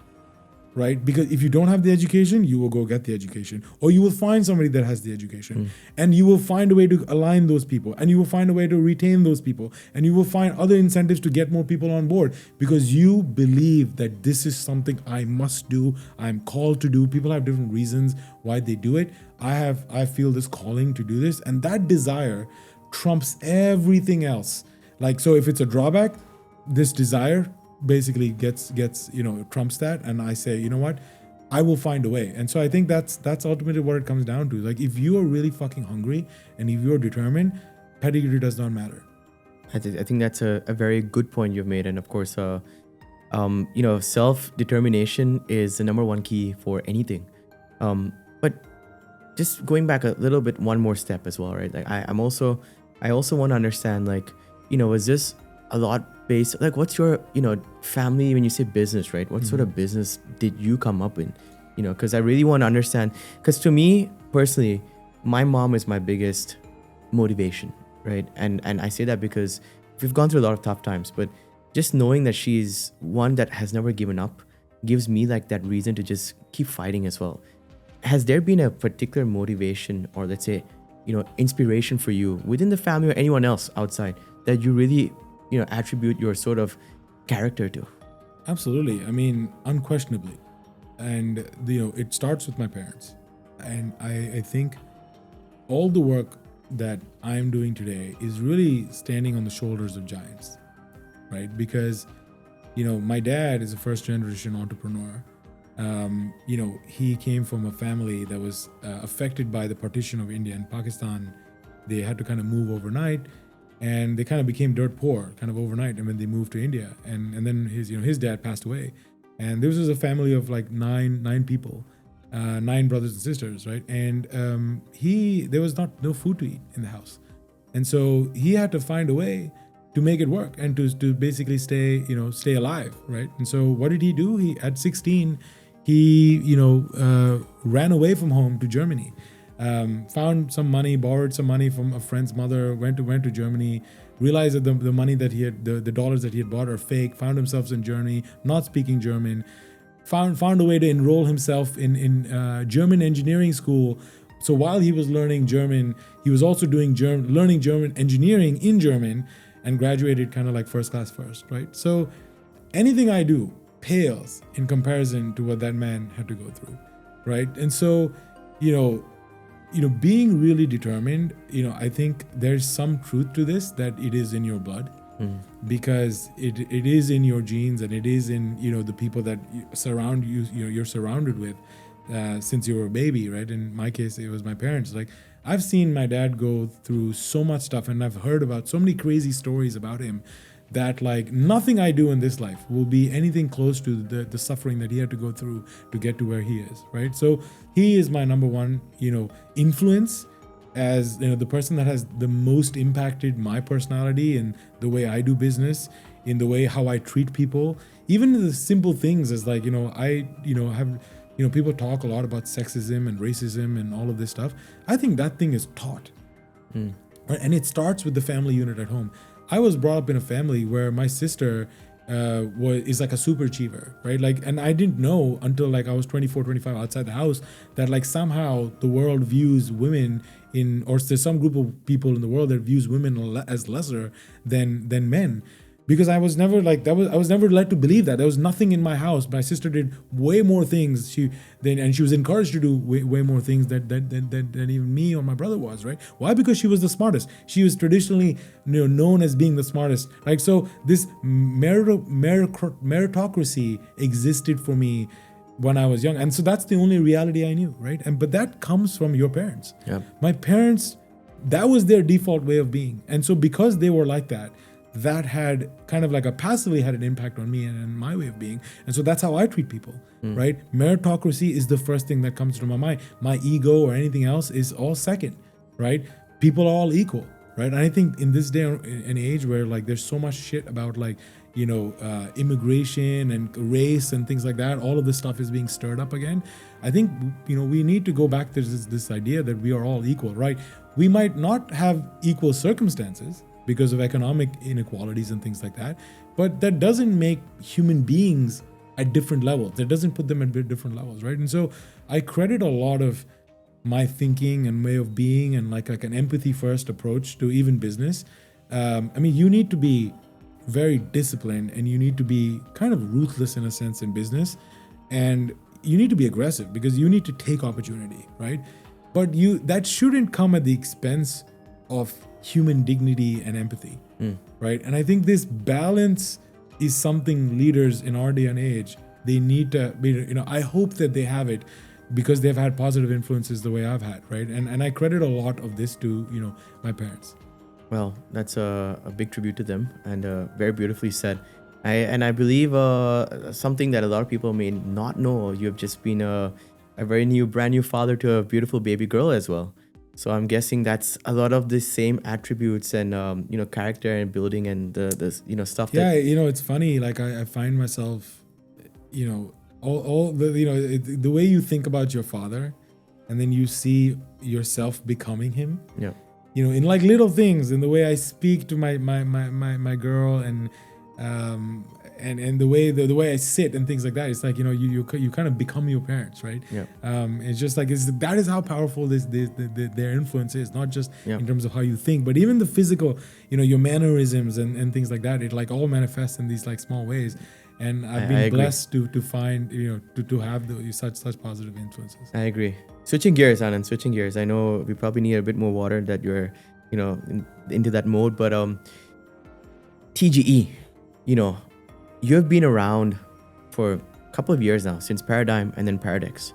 [SPEAKER 1] right? Because if you don't have the education, you will go get the education, or you will find somebody that has the education, and you will find a way to align those people, and you will find a way to retain those people, and you will find other incentives to get more people on board, because you believe that this is something I must do, I'm called to do. People have different reasons why they do it. I feel this calling to do this, and that desire trumps everything else. Like, so if it's a drawback, this desire basically gets trumps that, and I say, you know what, I will find a way. And so I think that's ultimately what it comes down to. Like, if you are really fucking hungry and if you're determined, pedigree does not matter.
[SPEAKER 2] I think that's a very good point you've made. And of course, self-determination is the number one key for anything. But just going back a little bit, one more step as well, right? Like, I also want to understand, like, is this a lot based, like, what's your, family, when you say business, right? What sort of business did you come up in? Because I really want to understand, because to me personally, my mom is my biggest motivation, right? And I say that because we've gone through a lot of tough times, but just knowing that she's one that has never given up gives me, like, that reason to just keep fighting as well. Has there been a particular motivation, or let's say, inspiration for you within the family or anyone else outside that you really attribute your sort of character to?
[SPEAKER 1] Absolutely. I mean, unquestionably. And, it starts with my parents. And I think all the work that I'm doing today is really standing on the shoulders of giants, right? Because, my dad is a first generation entrepreneur. He came from a family that was affected by the partition of India and Pakistan. They had to kind of move overnight. And they kind of became dirt poor kind of overnight, and when they moved to India, and then his dad passed away, and this was a family of like nine people, 9 brothers and sisters, right? And there was no food to eat in the house, and so he had to find a way to make it work and to basically stay alive, right? And so what did he do? He, at 16, he ran away from home to Germany. Found some money, borrowed some money from a friend's mother, went to Germany, realized that the money that he had, the dollars that he had bought are fake, found himself in Germany, not speaking German, found a way to enroll himself in German engineering school. So while he was learning German, he was also learning German engineering in German, and graduated kind of like first class, right? So anything I do pales in comparison to what that man had to go through, right? And so, being really determined, I think there's some truth to this, that it is in your blood, because it is in your genes, and it is in, the people that surround you, you're surrounded with since you were a baby, right? In my case, it was my parents. Like, I've seen my dad go through so much stuff, and I've heard about so many crazy stories about him that, like, nothing I do in this life will be anything close to the suffering that he had to go through to get to where he is, right? So he is my number one, influence, as the person that has the most impacted my personality in the way I do business, in the way how I treat people, even the simple things as, like, I have, people talk a lot about sexism and racism and all of this stuff. I think that thing is taught, right? And it starts with the family unit at home. I was brought up in a family where my sister is like a super achiever, right? Like, and I didn't know until like I was 24, 25 outside the house that, like, somehow the world views women or there's some group of people in the world that views women as lesser than men. because I was never like that. I was never led to believe that there was nothing in my house. My sister did way more things. And she was encouraged to do way more things than even me or my brother was. Right? Why? Because she was the smartest. She was traditionally known as being the smartest. Right? So this meritocracy existed for me when I was young, and so that's the only reality I knew. Right? But that comes from your parents.
[SPEAKER 2] Yeah.
[SPEAKER 1] My parents, that was their default way of being, and so because they were like that. That had kind of like passively had an impact on me and my way of being. And so that's how I treat people, right? Meritocracy is the first thing that comes to my mind. My ego or anything else is all second, right? People are all equal, right? And I think in this day and age where like there's so much shit about like, immigration and race and things like that, all of this stuff is being stirred up again. I think, we need to go back to this idea that we are all equal, right? We might not have equal circumstances, because of economic inequalities and things like that. But that doesn't make human beings at different levels. That doesn't put them at different levels, right? And so I credit a lot of my thinking and way of being and like an empathy first approach to even business. You need to be very disciplined and you need to be kind of ruthless in a sense in business. And you need to be aggressive because you need to take opportunity, right? But that shouldn't come at the expense of human dignity and empathy, right? And I think this balance is something leaders in our day and age, they need to be, I hope that they have it because they've had positive influences the way I've had, right? And I credit a lot of this to, my parents.
[SPEAKER 2] Well, that's a big tribute to them and very beautifully said. I believe something that a lot of people may not know, you have just been a brand new father to a beautiful baby girl as well. So I'm guessing that's a lot of the same attributes and character and building and the stuff.
[SPEAKER 1] Yeah, it's funny. Like I find myself, all the the way you think about your father, and then you see yourself becoming him.
[SPEAKER 2] Yeah.
[SPEAKER 1] In like little things, in the way I speak to my girl and the way I sit and things like that. It's like you kind of become your parents, right?
[SPEAKER 2] Yeah.
[SPEAKER 1] It's just like that is how powerful their influence is, not just in terms of how you think, but even the physical, your mannerisms and things like that. It like all manifests in these like small ways, and I've been blessed to find to have such positive influences.
[SPEAKER 2] I agree. Switching gears, Anand. Switching gears. I know we probably need a bit more water that you're into that mode, but TGE, you have been around for a couple of years now, since Paradigm and then Paradex.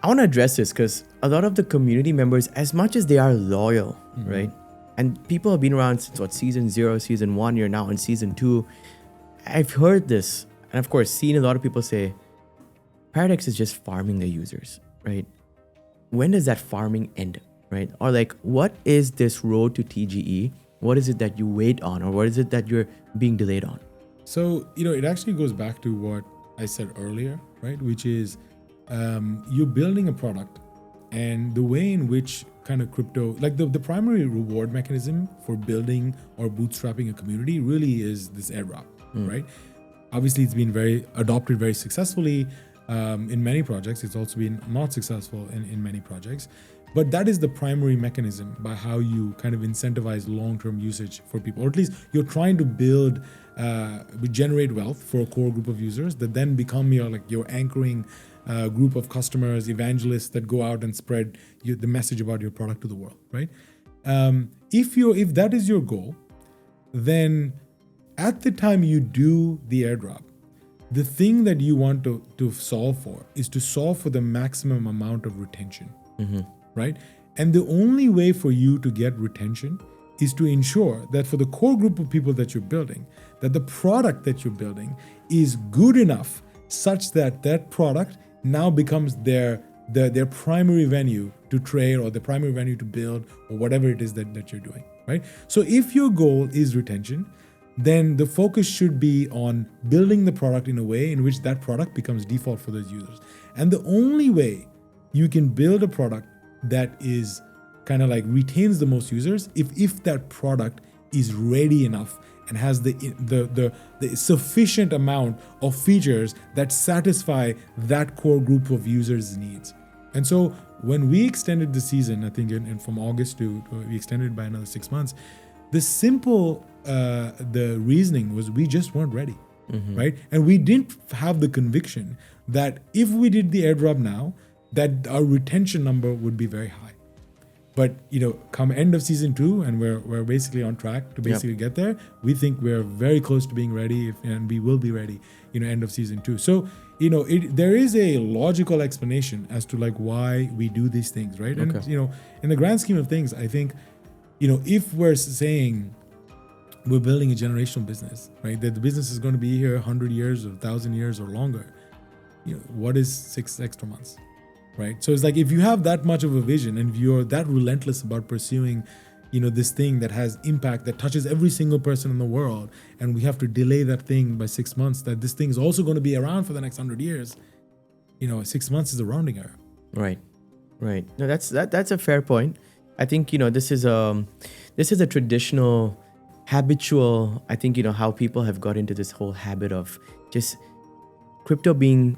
[SPEAKER 2] I want to address this because a lot of the community members, as much as they are loyal, right? And people have been around since season 0, season 1, you're now in season 2. I've heard this, and of course, seen a lot of people say, Paradex is just farming their users, right? When does that farming end, right? Or like, what is this road to TGE? What is it that you wait on, or what is it that you're being delayed on?
[SPEAKER 1] So, it actually goes back to what I said earlier, right? Which is you're building a product, and the way in which kind of crypto, like the primary reward mechanism for building or bootstrapping a community really is this airdrop, right? Obviously, it's been adopted very successfully in many projects. It's also been not successful in many projects. But that is the primary mechanism by how you kind of incentivize long-term usage for people, or at least you're trying to generate wealth for a core group of users that then become your anchoring group of customers, evangelists that go out and spread the message about your product to the world, right? If that is your goal, then at the time you do the airdrop, the thing that you want to solve for is to solve for the maximum amount of retention. Right? And the only way for you to get retention is to ensure that for the core group of people that you're building, that the product that you're building is good enough such that that product now becomes their primary venue to trade or the primary venue to build or whatever it is that you're doing, right? So if your goal is retention, then the focus should be on building the product in a way in which that product becomes default for those users. And the only way you can build a product that is kind of like retains the most users if that product is ready enough and has the sufficient amount of features that satisfy that core group of users' needs. And so when we extended the season, I think from August to we extended it by another 6 months, the simple the reasoning was we just weren't ready, right? And we didn't have the conviction that if we did the airdrop now, that our retention number would be very high. But come end of season 2, and we're basically on track to basically get there. We think we're very close to being ready, and we will be ready, end of season 2. So there is a logical explanation as to like why we do these things, right?
[SPEAKER 2] Okay.
[SPEAKER 1] And in the grand scheme of things, I think if we're saying we're building a generational business, right, that the business is going to be here 100 years or 1,000 years or longer, what is 6 extra months? Right. So it's like if you have that much of a vision and you're that relentless about pursuing, this thing that has impact, that touches every single person in the world, and we have to delay that thing by 6 months, that this thing is also going to be around for the next 100 years, 6 months is a rounding error.
[SPEAKER 2] Right. No, that's a fair point. I think, this is a traditional, habitual, I think, how people have got into this whole habit of just crypto being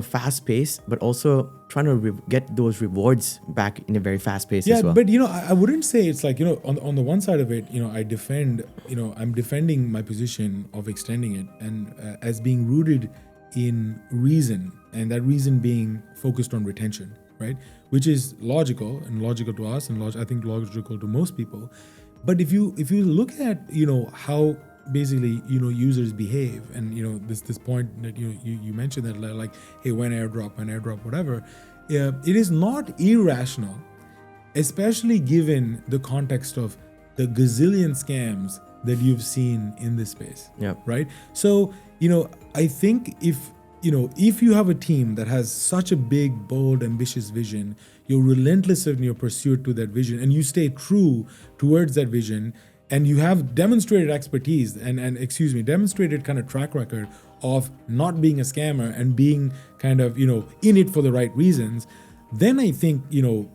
[SPEAKER 2] fast paced, but also trying to get those rewards back in a very fast pace as well.
[SPEAKER 1] But I wouldn't say it's like on the one side of it, I defend, I'm defending my position of extending it and as being rooted in reason, and that reason being focused on retention, right? Which is logical to us, and I think logical to most people. But if you look at how basically users behave, and this point that you mentioned that like, hey, when airdrop whatever, it is not irrational, especially given the context of the gazillion scams that you've seen in this space.
[SPEAKER 2] Yeah.
[SPEAKER 1] Right. So I think if you have a team that has such a big, bold, ambitious vision, you're relentless in your pursuit to that vision, and you stay true towards that vision, and you have demonstrated expertise and demonstrated kind of track record of not being a scammer and being kind of, in it for the right reasons, then I think,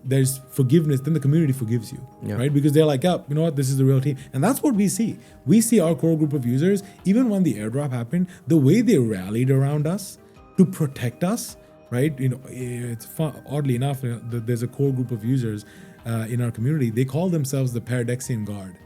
[SPEAKER 1] there's forgiveness, then the community forgives you, right? Because they're like, oh, you know what, this is the real team. And that's what we see. We see our core group of users, even when the airdrop happened, the way they rallied around us to protect us, right? It's fun. Oddly enough, there's a core group of users in our community. They call themselves the Paradoxian Guard.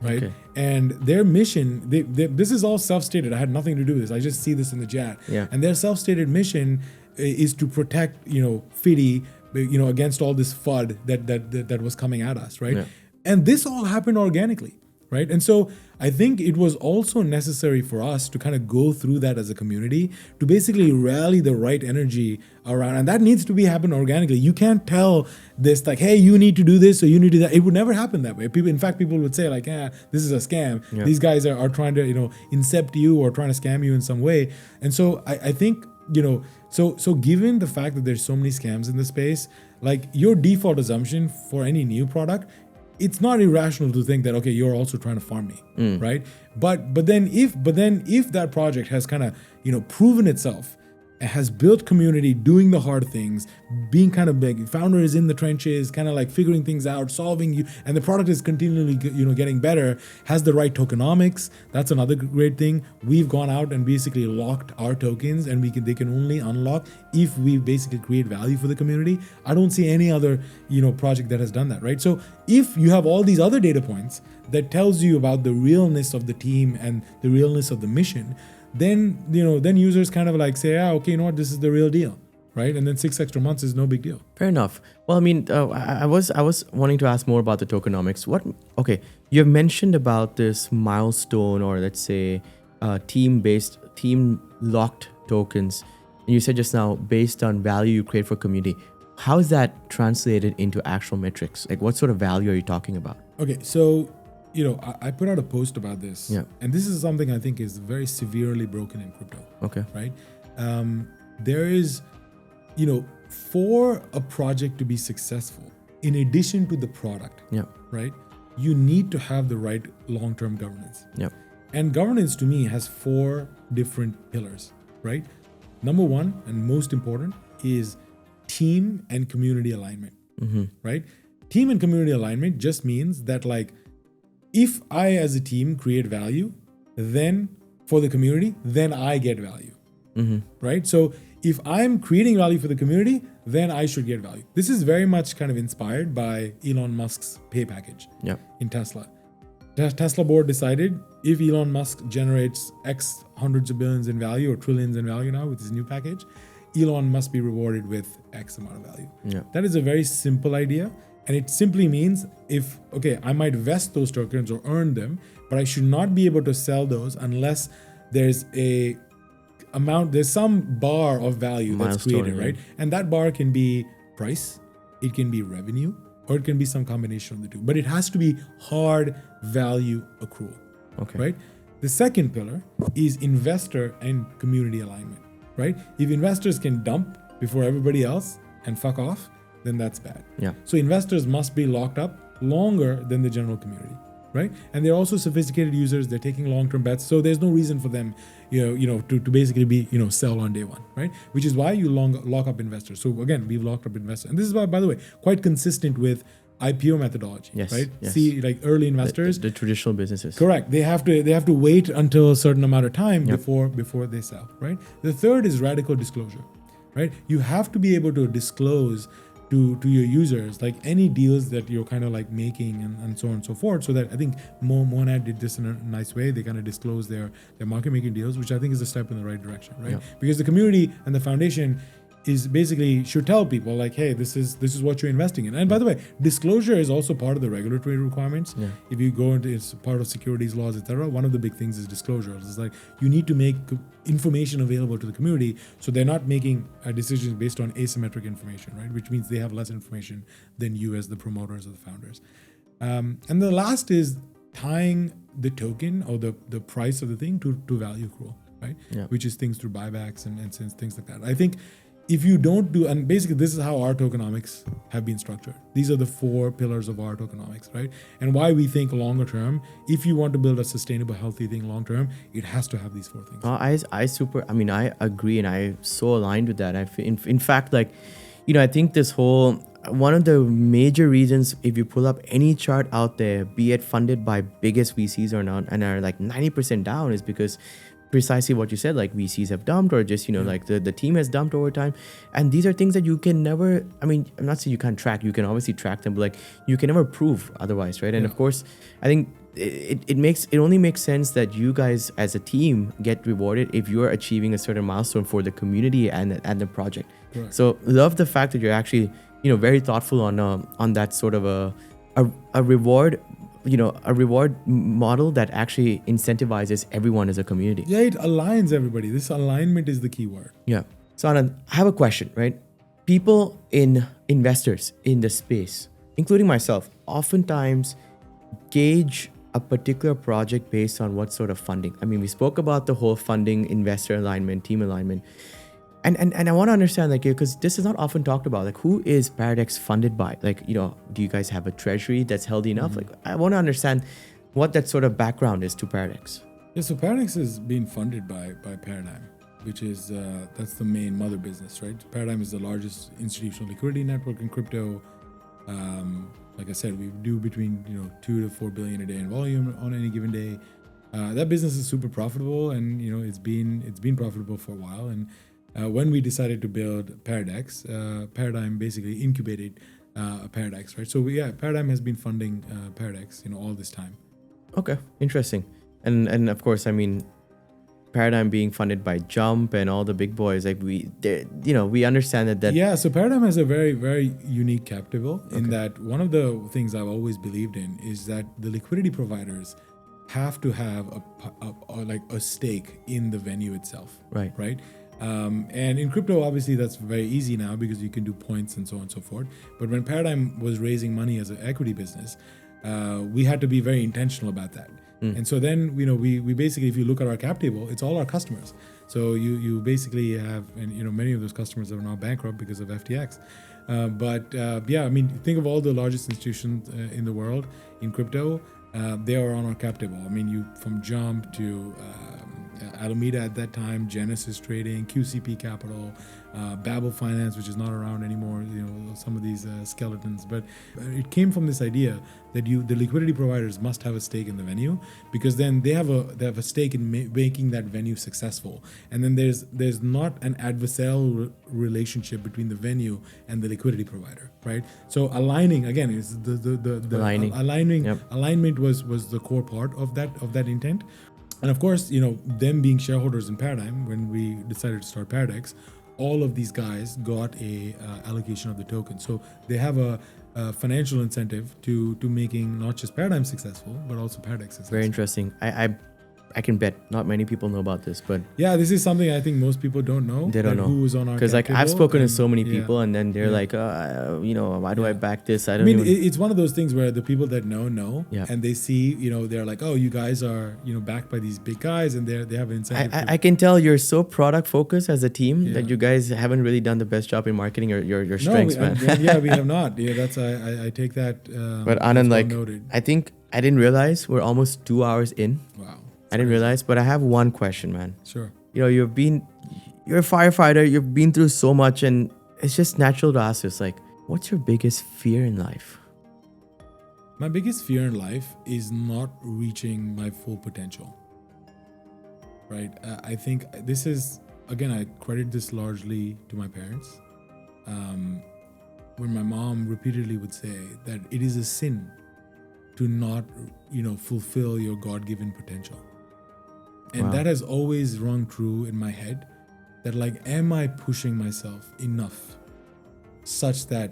[SPEAKER 1] Right. Okay. And their mission, this is all self-stated. I had nothing to do with this. I just see this in the chat.
[SPEAKER 2] Yeah. And
[SPEAKER 1] their self-stated mission is to protect, Fiddy, against all this FUD that was coming at us. Right. Yeah. And this all happened organically. Right. And so I think it was also necessary for us to kind of go through that as a community to basically rally the right energy around. And that needs to happen organically. You can't tell this like, hey, you need to do this or you need to do that. It would never happen that way. People would say like, this is a scam. Yeah. These guys are trying to, incept you or trying to scam you in some way. And so I think, so given the fact that there's so many scams in the space, like your default assumption for any new product, it's not irrational to think that, okay, you're also trying to farm me, right? But then if that project has kind of, proven itself, has built community, doing the hard things, being kind of big, founder is in the trenches, kind of like figuring things out, solving you, and the product is continually, getting better, has the right tokenomics. That's another great thing. We've gone out and basically locked our tokens, and they can only unlock if we basically create value for the community. I don't see any other, project that has done that, right? So if you have all these other data points that tells you about the realness of the team and the realness of the mission, then users kind of like say, okay, you know what, this is the real deal, right? And then 6 extra months is no big deal.
[SPEAKER 2] Fair enough. Well, I mean, I was wanting to ask more about the tokenomics. Okay, you have mentioned about this milestone, or let's say team locked tokens, and you said just now based on value you create for community. How is that translated into actual metrics? Like, what sort of value are you talking about?
[SPEAKER 1] Okay, so I put out a post about this, and this is something I think is very severely broken in crypto.
[SPEAKER 2] Okay.
[SPEAKER 1] Right? There is, for a project to be successful, in addition to the product, right, you need to have the right long-term governance. And governance to me has 4 different pillars, right? Number 1, and most important, is team and community alignment, right? Team and community alignment just means that, like, if I as a team create value, then for the community, then I get value, right? So if I'm creating value for the community, then I should get value. This is very much kind of inspired by Elon Musk's pay package in Tesla. Tesla board decided if Elon Musk generates X hundreds of billions in value or trillions in value now with his new package, Elon must be rewarded with X amount of value.
[SPEAKER 2] Yeah.
[SPEAKER 1] That is a very simple idea. And it simply means I might vest those tokens or earn them, but I should not be able to sell those unless there's some bar of value that's created, right? And that bar can be price, it can be revenue, or it can be some combination of the two. But it has to be hard value accrual, right? The second pillar is investor and community alignment, right? If investors can dump before everybody else and fuck off, then that's bad.
[SPEAKER 2] Yeah.
[SPEAKER 1] So investors must be locked up longer than the general community, right? And they're also sophisticated users. They're taking long-term bets. So there's no reason for them, to basically be, sell on day one, right? Which is why you lock up investors. So again, we've locked up investors. And this is why, by the way, quite consistent with IPO methodology, right?
[SPEAKER 2] Yes.
[SPEAKER 1] See, like early investors,
[SPEAKER 2] the traditional businesses.
[SPEAKER 1] Correct. They have to wait until a certain amount of time before they sell, right? The third is radical disclosure, right? You have to be able to disclose to your users like any deals that you're kind of like making and so on and so forth, so that I think Monad did this in a nice way. They kind of disclose their market making deals, which I think is a step in the right direction, right? Because the community and the foundation is basically should tell people like, hey, this is what you're investing in. And by the way, disclosure is also part of the regulatory requirements. If you go into it's part of securities laws, etc. One of the big things is disclosure. It's like you need to make information available to the community, so they're not making decisions based on asymmetric information, right? Which means they have less information than you as the promoters or the founders. And the last is tying the token or the price of the thing to value accrual, right? Which is things through buybacks and things like that. I think if you don't do, and basically this is how our tokenomics have been structured. Some are the 4 pillars of our tokenomics, right? And why we think longer term, if you want to build a sustainable, healthy thing long term, it has to have these 4 things.
[SPEAKER 2] I agree, and I'm so aligned with that. In fact, like, I think this whole, one of the major reasons, if you pull up any chart out there, be it funded by biggest VCs or not, and are like 90% down, is because precisely what you said, like VCs have dumped, or just, like the team has dumped over time. And these are things that you can never, I'm not saying you can't track, you can obviously track them, but like you can never prove otherwise, right? And of course, I think it only makes sense that you guys as a team get rewarded if you're achieving a certain milestone for the community and the project.
[SPEAKER 1] Right.
[SPEAKER 2] So love the fact that you're actually, very thoughtful on that sort of a reward, a reward model that actually incentivizes everyone as a community.
[SPEAKER 1] Yeah, it aligns everybody. This alignment is the key word.
[SPEAKER 2] Yeah. So Anand, I have a question, right? Investors in the space, including myself, oftentimes gauge a particular project based on what sort of funding. We spoke about the whole funding, investor alignment, team alignment. And I want to understand, like, because this is not often talked about, like, who is Paradex funded by? Like, do you guys have a treasury that's healthy enough?
[SPEAKER 1] Mm-hmm.
[SPEAKER 2] Like, I want to understand what that sort of background is to Paradex.
[SPEAKER 1] Yeah, so Paradex is being funded by Paradigm, which is, that's the main mother business, right? Paradigm is the largest institutional liquidity network in crypto. Like I said, we do between, 2 to 4 billion a day in volume on any given day. That business is super profitable, and, it's been profitable for a while. And when we decided to build Paradex, Paradigm basically incubated Paradex, right? So Paradigm has been funding Paradex, all this time.
[SPEAKER 2] Okay, interesting. And of course, Paradigm being funded by Jump and all the big boys, like we understand that.
[SPEAKER 1] Yeah, so Paradigm has a very, very unique cap table in that one of the things I've always believed in is that the liquidity providers have to have a stake in the venue itself. Right. And in crypto, obviously, that's very easy now because you can do points and so on and so forth. But when Paradigm was raising money as an equity business, we had to be very intentional about that. And so then, we basically, if you look at our cap table, it's all our customers. So you basically have, and many of those customers are now bankrupt because of FTX. Think of all the largest institutions in the world in crypto. They are on our cap table. From Jump to Alameda at that time, Genesis Trading, QCP Capital, Babel Finance, which is not around anymore. Some of these skeletons, but it came from this idea that the liquidity providers must have a stake in the venue, because then they have a stake in making that venue successful. And then there's not an adversarial relationship between the venue and the liquidity provider, right? So aligning again is the aligning.
[SPEAKER 2] Yep.
[SPEAKER 1] Alignment was the core part of that intent. And of course, them being shareholders in Paradigm, when we decided to start Paradex, all of these guys got a allocation of the token. So they have a financial incentive to making not just Paradigm successful, but also Paradex successful.
[SPEAKER 2] Very interesting. I can bet not many people know about this, but
[SPEAKER 1] yeah, this is something I think most people don't know.
[SPEAKER 2] They don't know
[SPEAKER 1] who is on our
[SPEAKER 2] because I've spoken to so many people, and then they're like, why do I back this? I mean,
[SPEAKER 1] it's one of those things where the people that know,
[SPEAKER 2] yeah.
[SPEAKER 1] and they see, they're like, oh, you guys are, backed by these big guys, and they have an incentive.
[SPEAKER 2] I can tell you're so product focused as a team that you guys haven't really done the best job in marketing your strengths, man.
[SPEAKER 1] We have not. Yeah, that's I take that.
[SPEAKER 2] But Anand,
[SPEAKER 1] noted.
[SPEAKER 2] I think I didn't realize we're almost 2 hours in.
[SPEAKER 1] Wow.
[SPEAKER 2] I didn't realize, but I have one question, man.
[SPEAKER 1] Sure.
[SPEAKER 2] You're a firefighter, you've been through so much, and it's just natural to ask this, like, what's your biggest fear in life?
[SPEAKER 1] My biggest fear in life is not reaching my full potential. Right? I think this is, again, I credit this largely to my parents. When my mom repeatedly would say that it is a sin to not, fulfill your God-given potential. And that has always rung true in my head, that am I pushing myself enough such that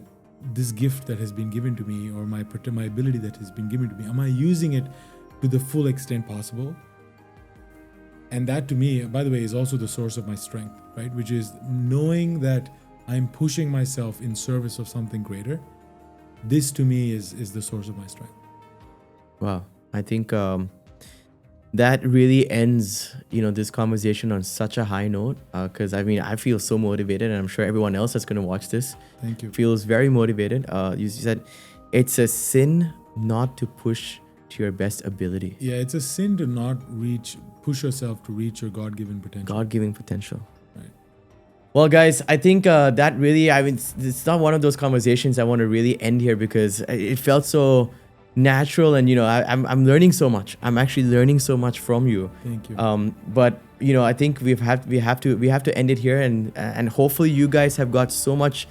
[SPEAKER 1] this gift that has been given to me, or my ability that has been given to me, am I using it to the full extent possible? And that to me, by the way, is also the source of my strength, right? Which is knowing that I'm pushing myself in service of something greater. This to me is the source of my strength.
[SPEAKER 2] Wow. I think that really ends, this conversation on such a high note. Because I feel so motivated, and I'm sure everyone else that's going to watch this feels very motivated. You said it's a sin not to push to your best ability.
[SPEAKER 1] Yeah, it's a sin to not push yourself to reach your God-given potential.
[SPEAKER 2] God-given potential.
[SPEAKER 1] Right.
[SPEAKER 2] Well, guys, I think that really, it's not one of those conversations I want to really end here, because it felt so natural, and I'm learning so much. I'm actually learning so much from you.
[SPEAKER 1] Thank you.
[SPEAKER 2] But I think we have to end it here, and hopefully you guys have got so much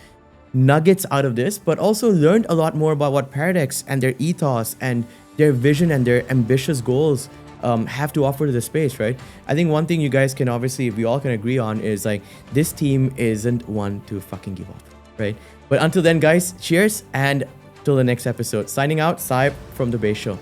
[SPEAKER 2] nuggets out of this, but also learned a lot more about what Paradex and their ethos and their vision and their ambitious goals have to offer to the space, right? I think one thing you guys can we all can agree on is this team isn't one to fucking give up, right? But until then, guys, cheers, and till the next episode. Signing out, Saib from The Base Show.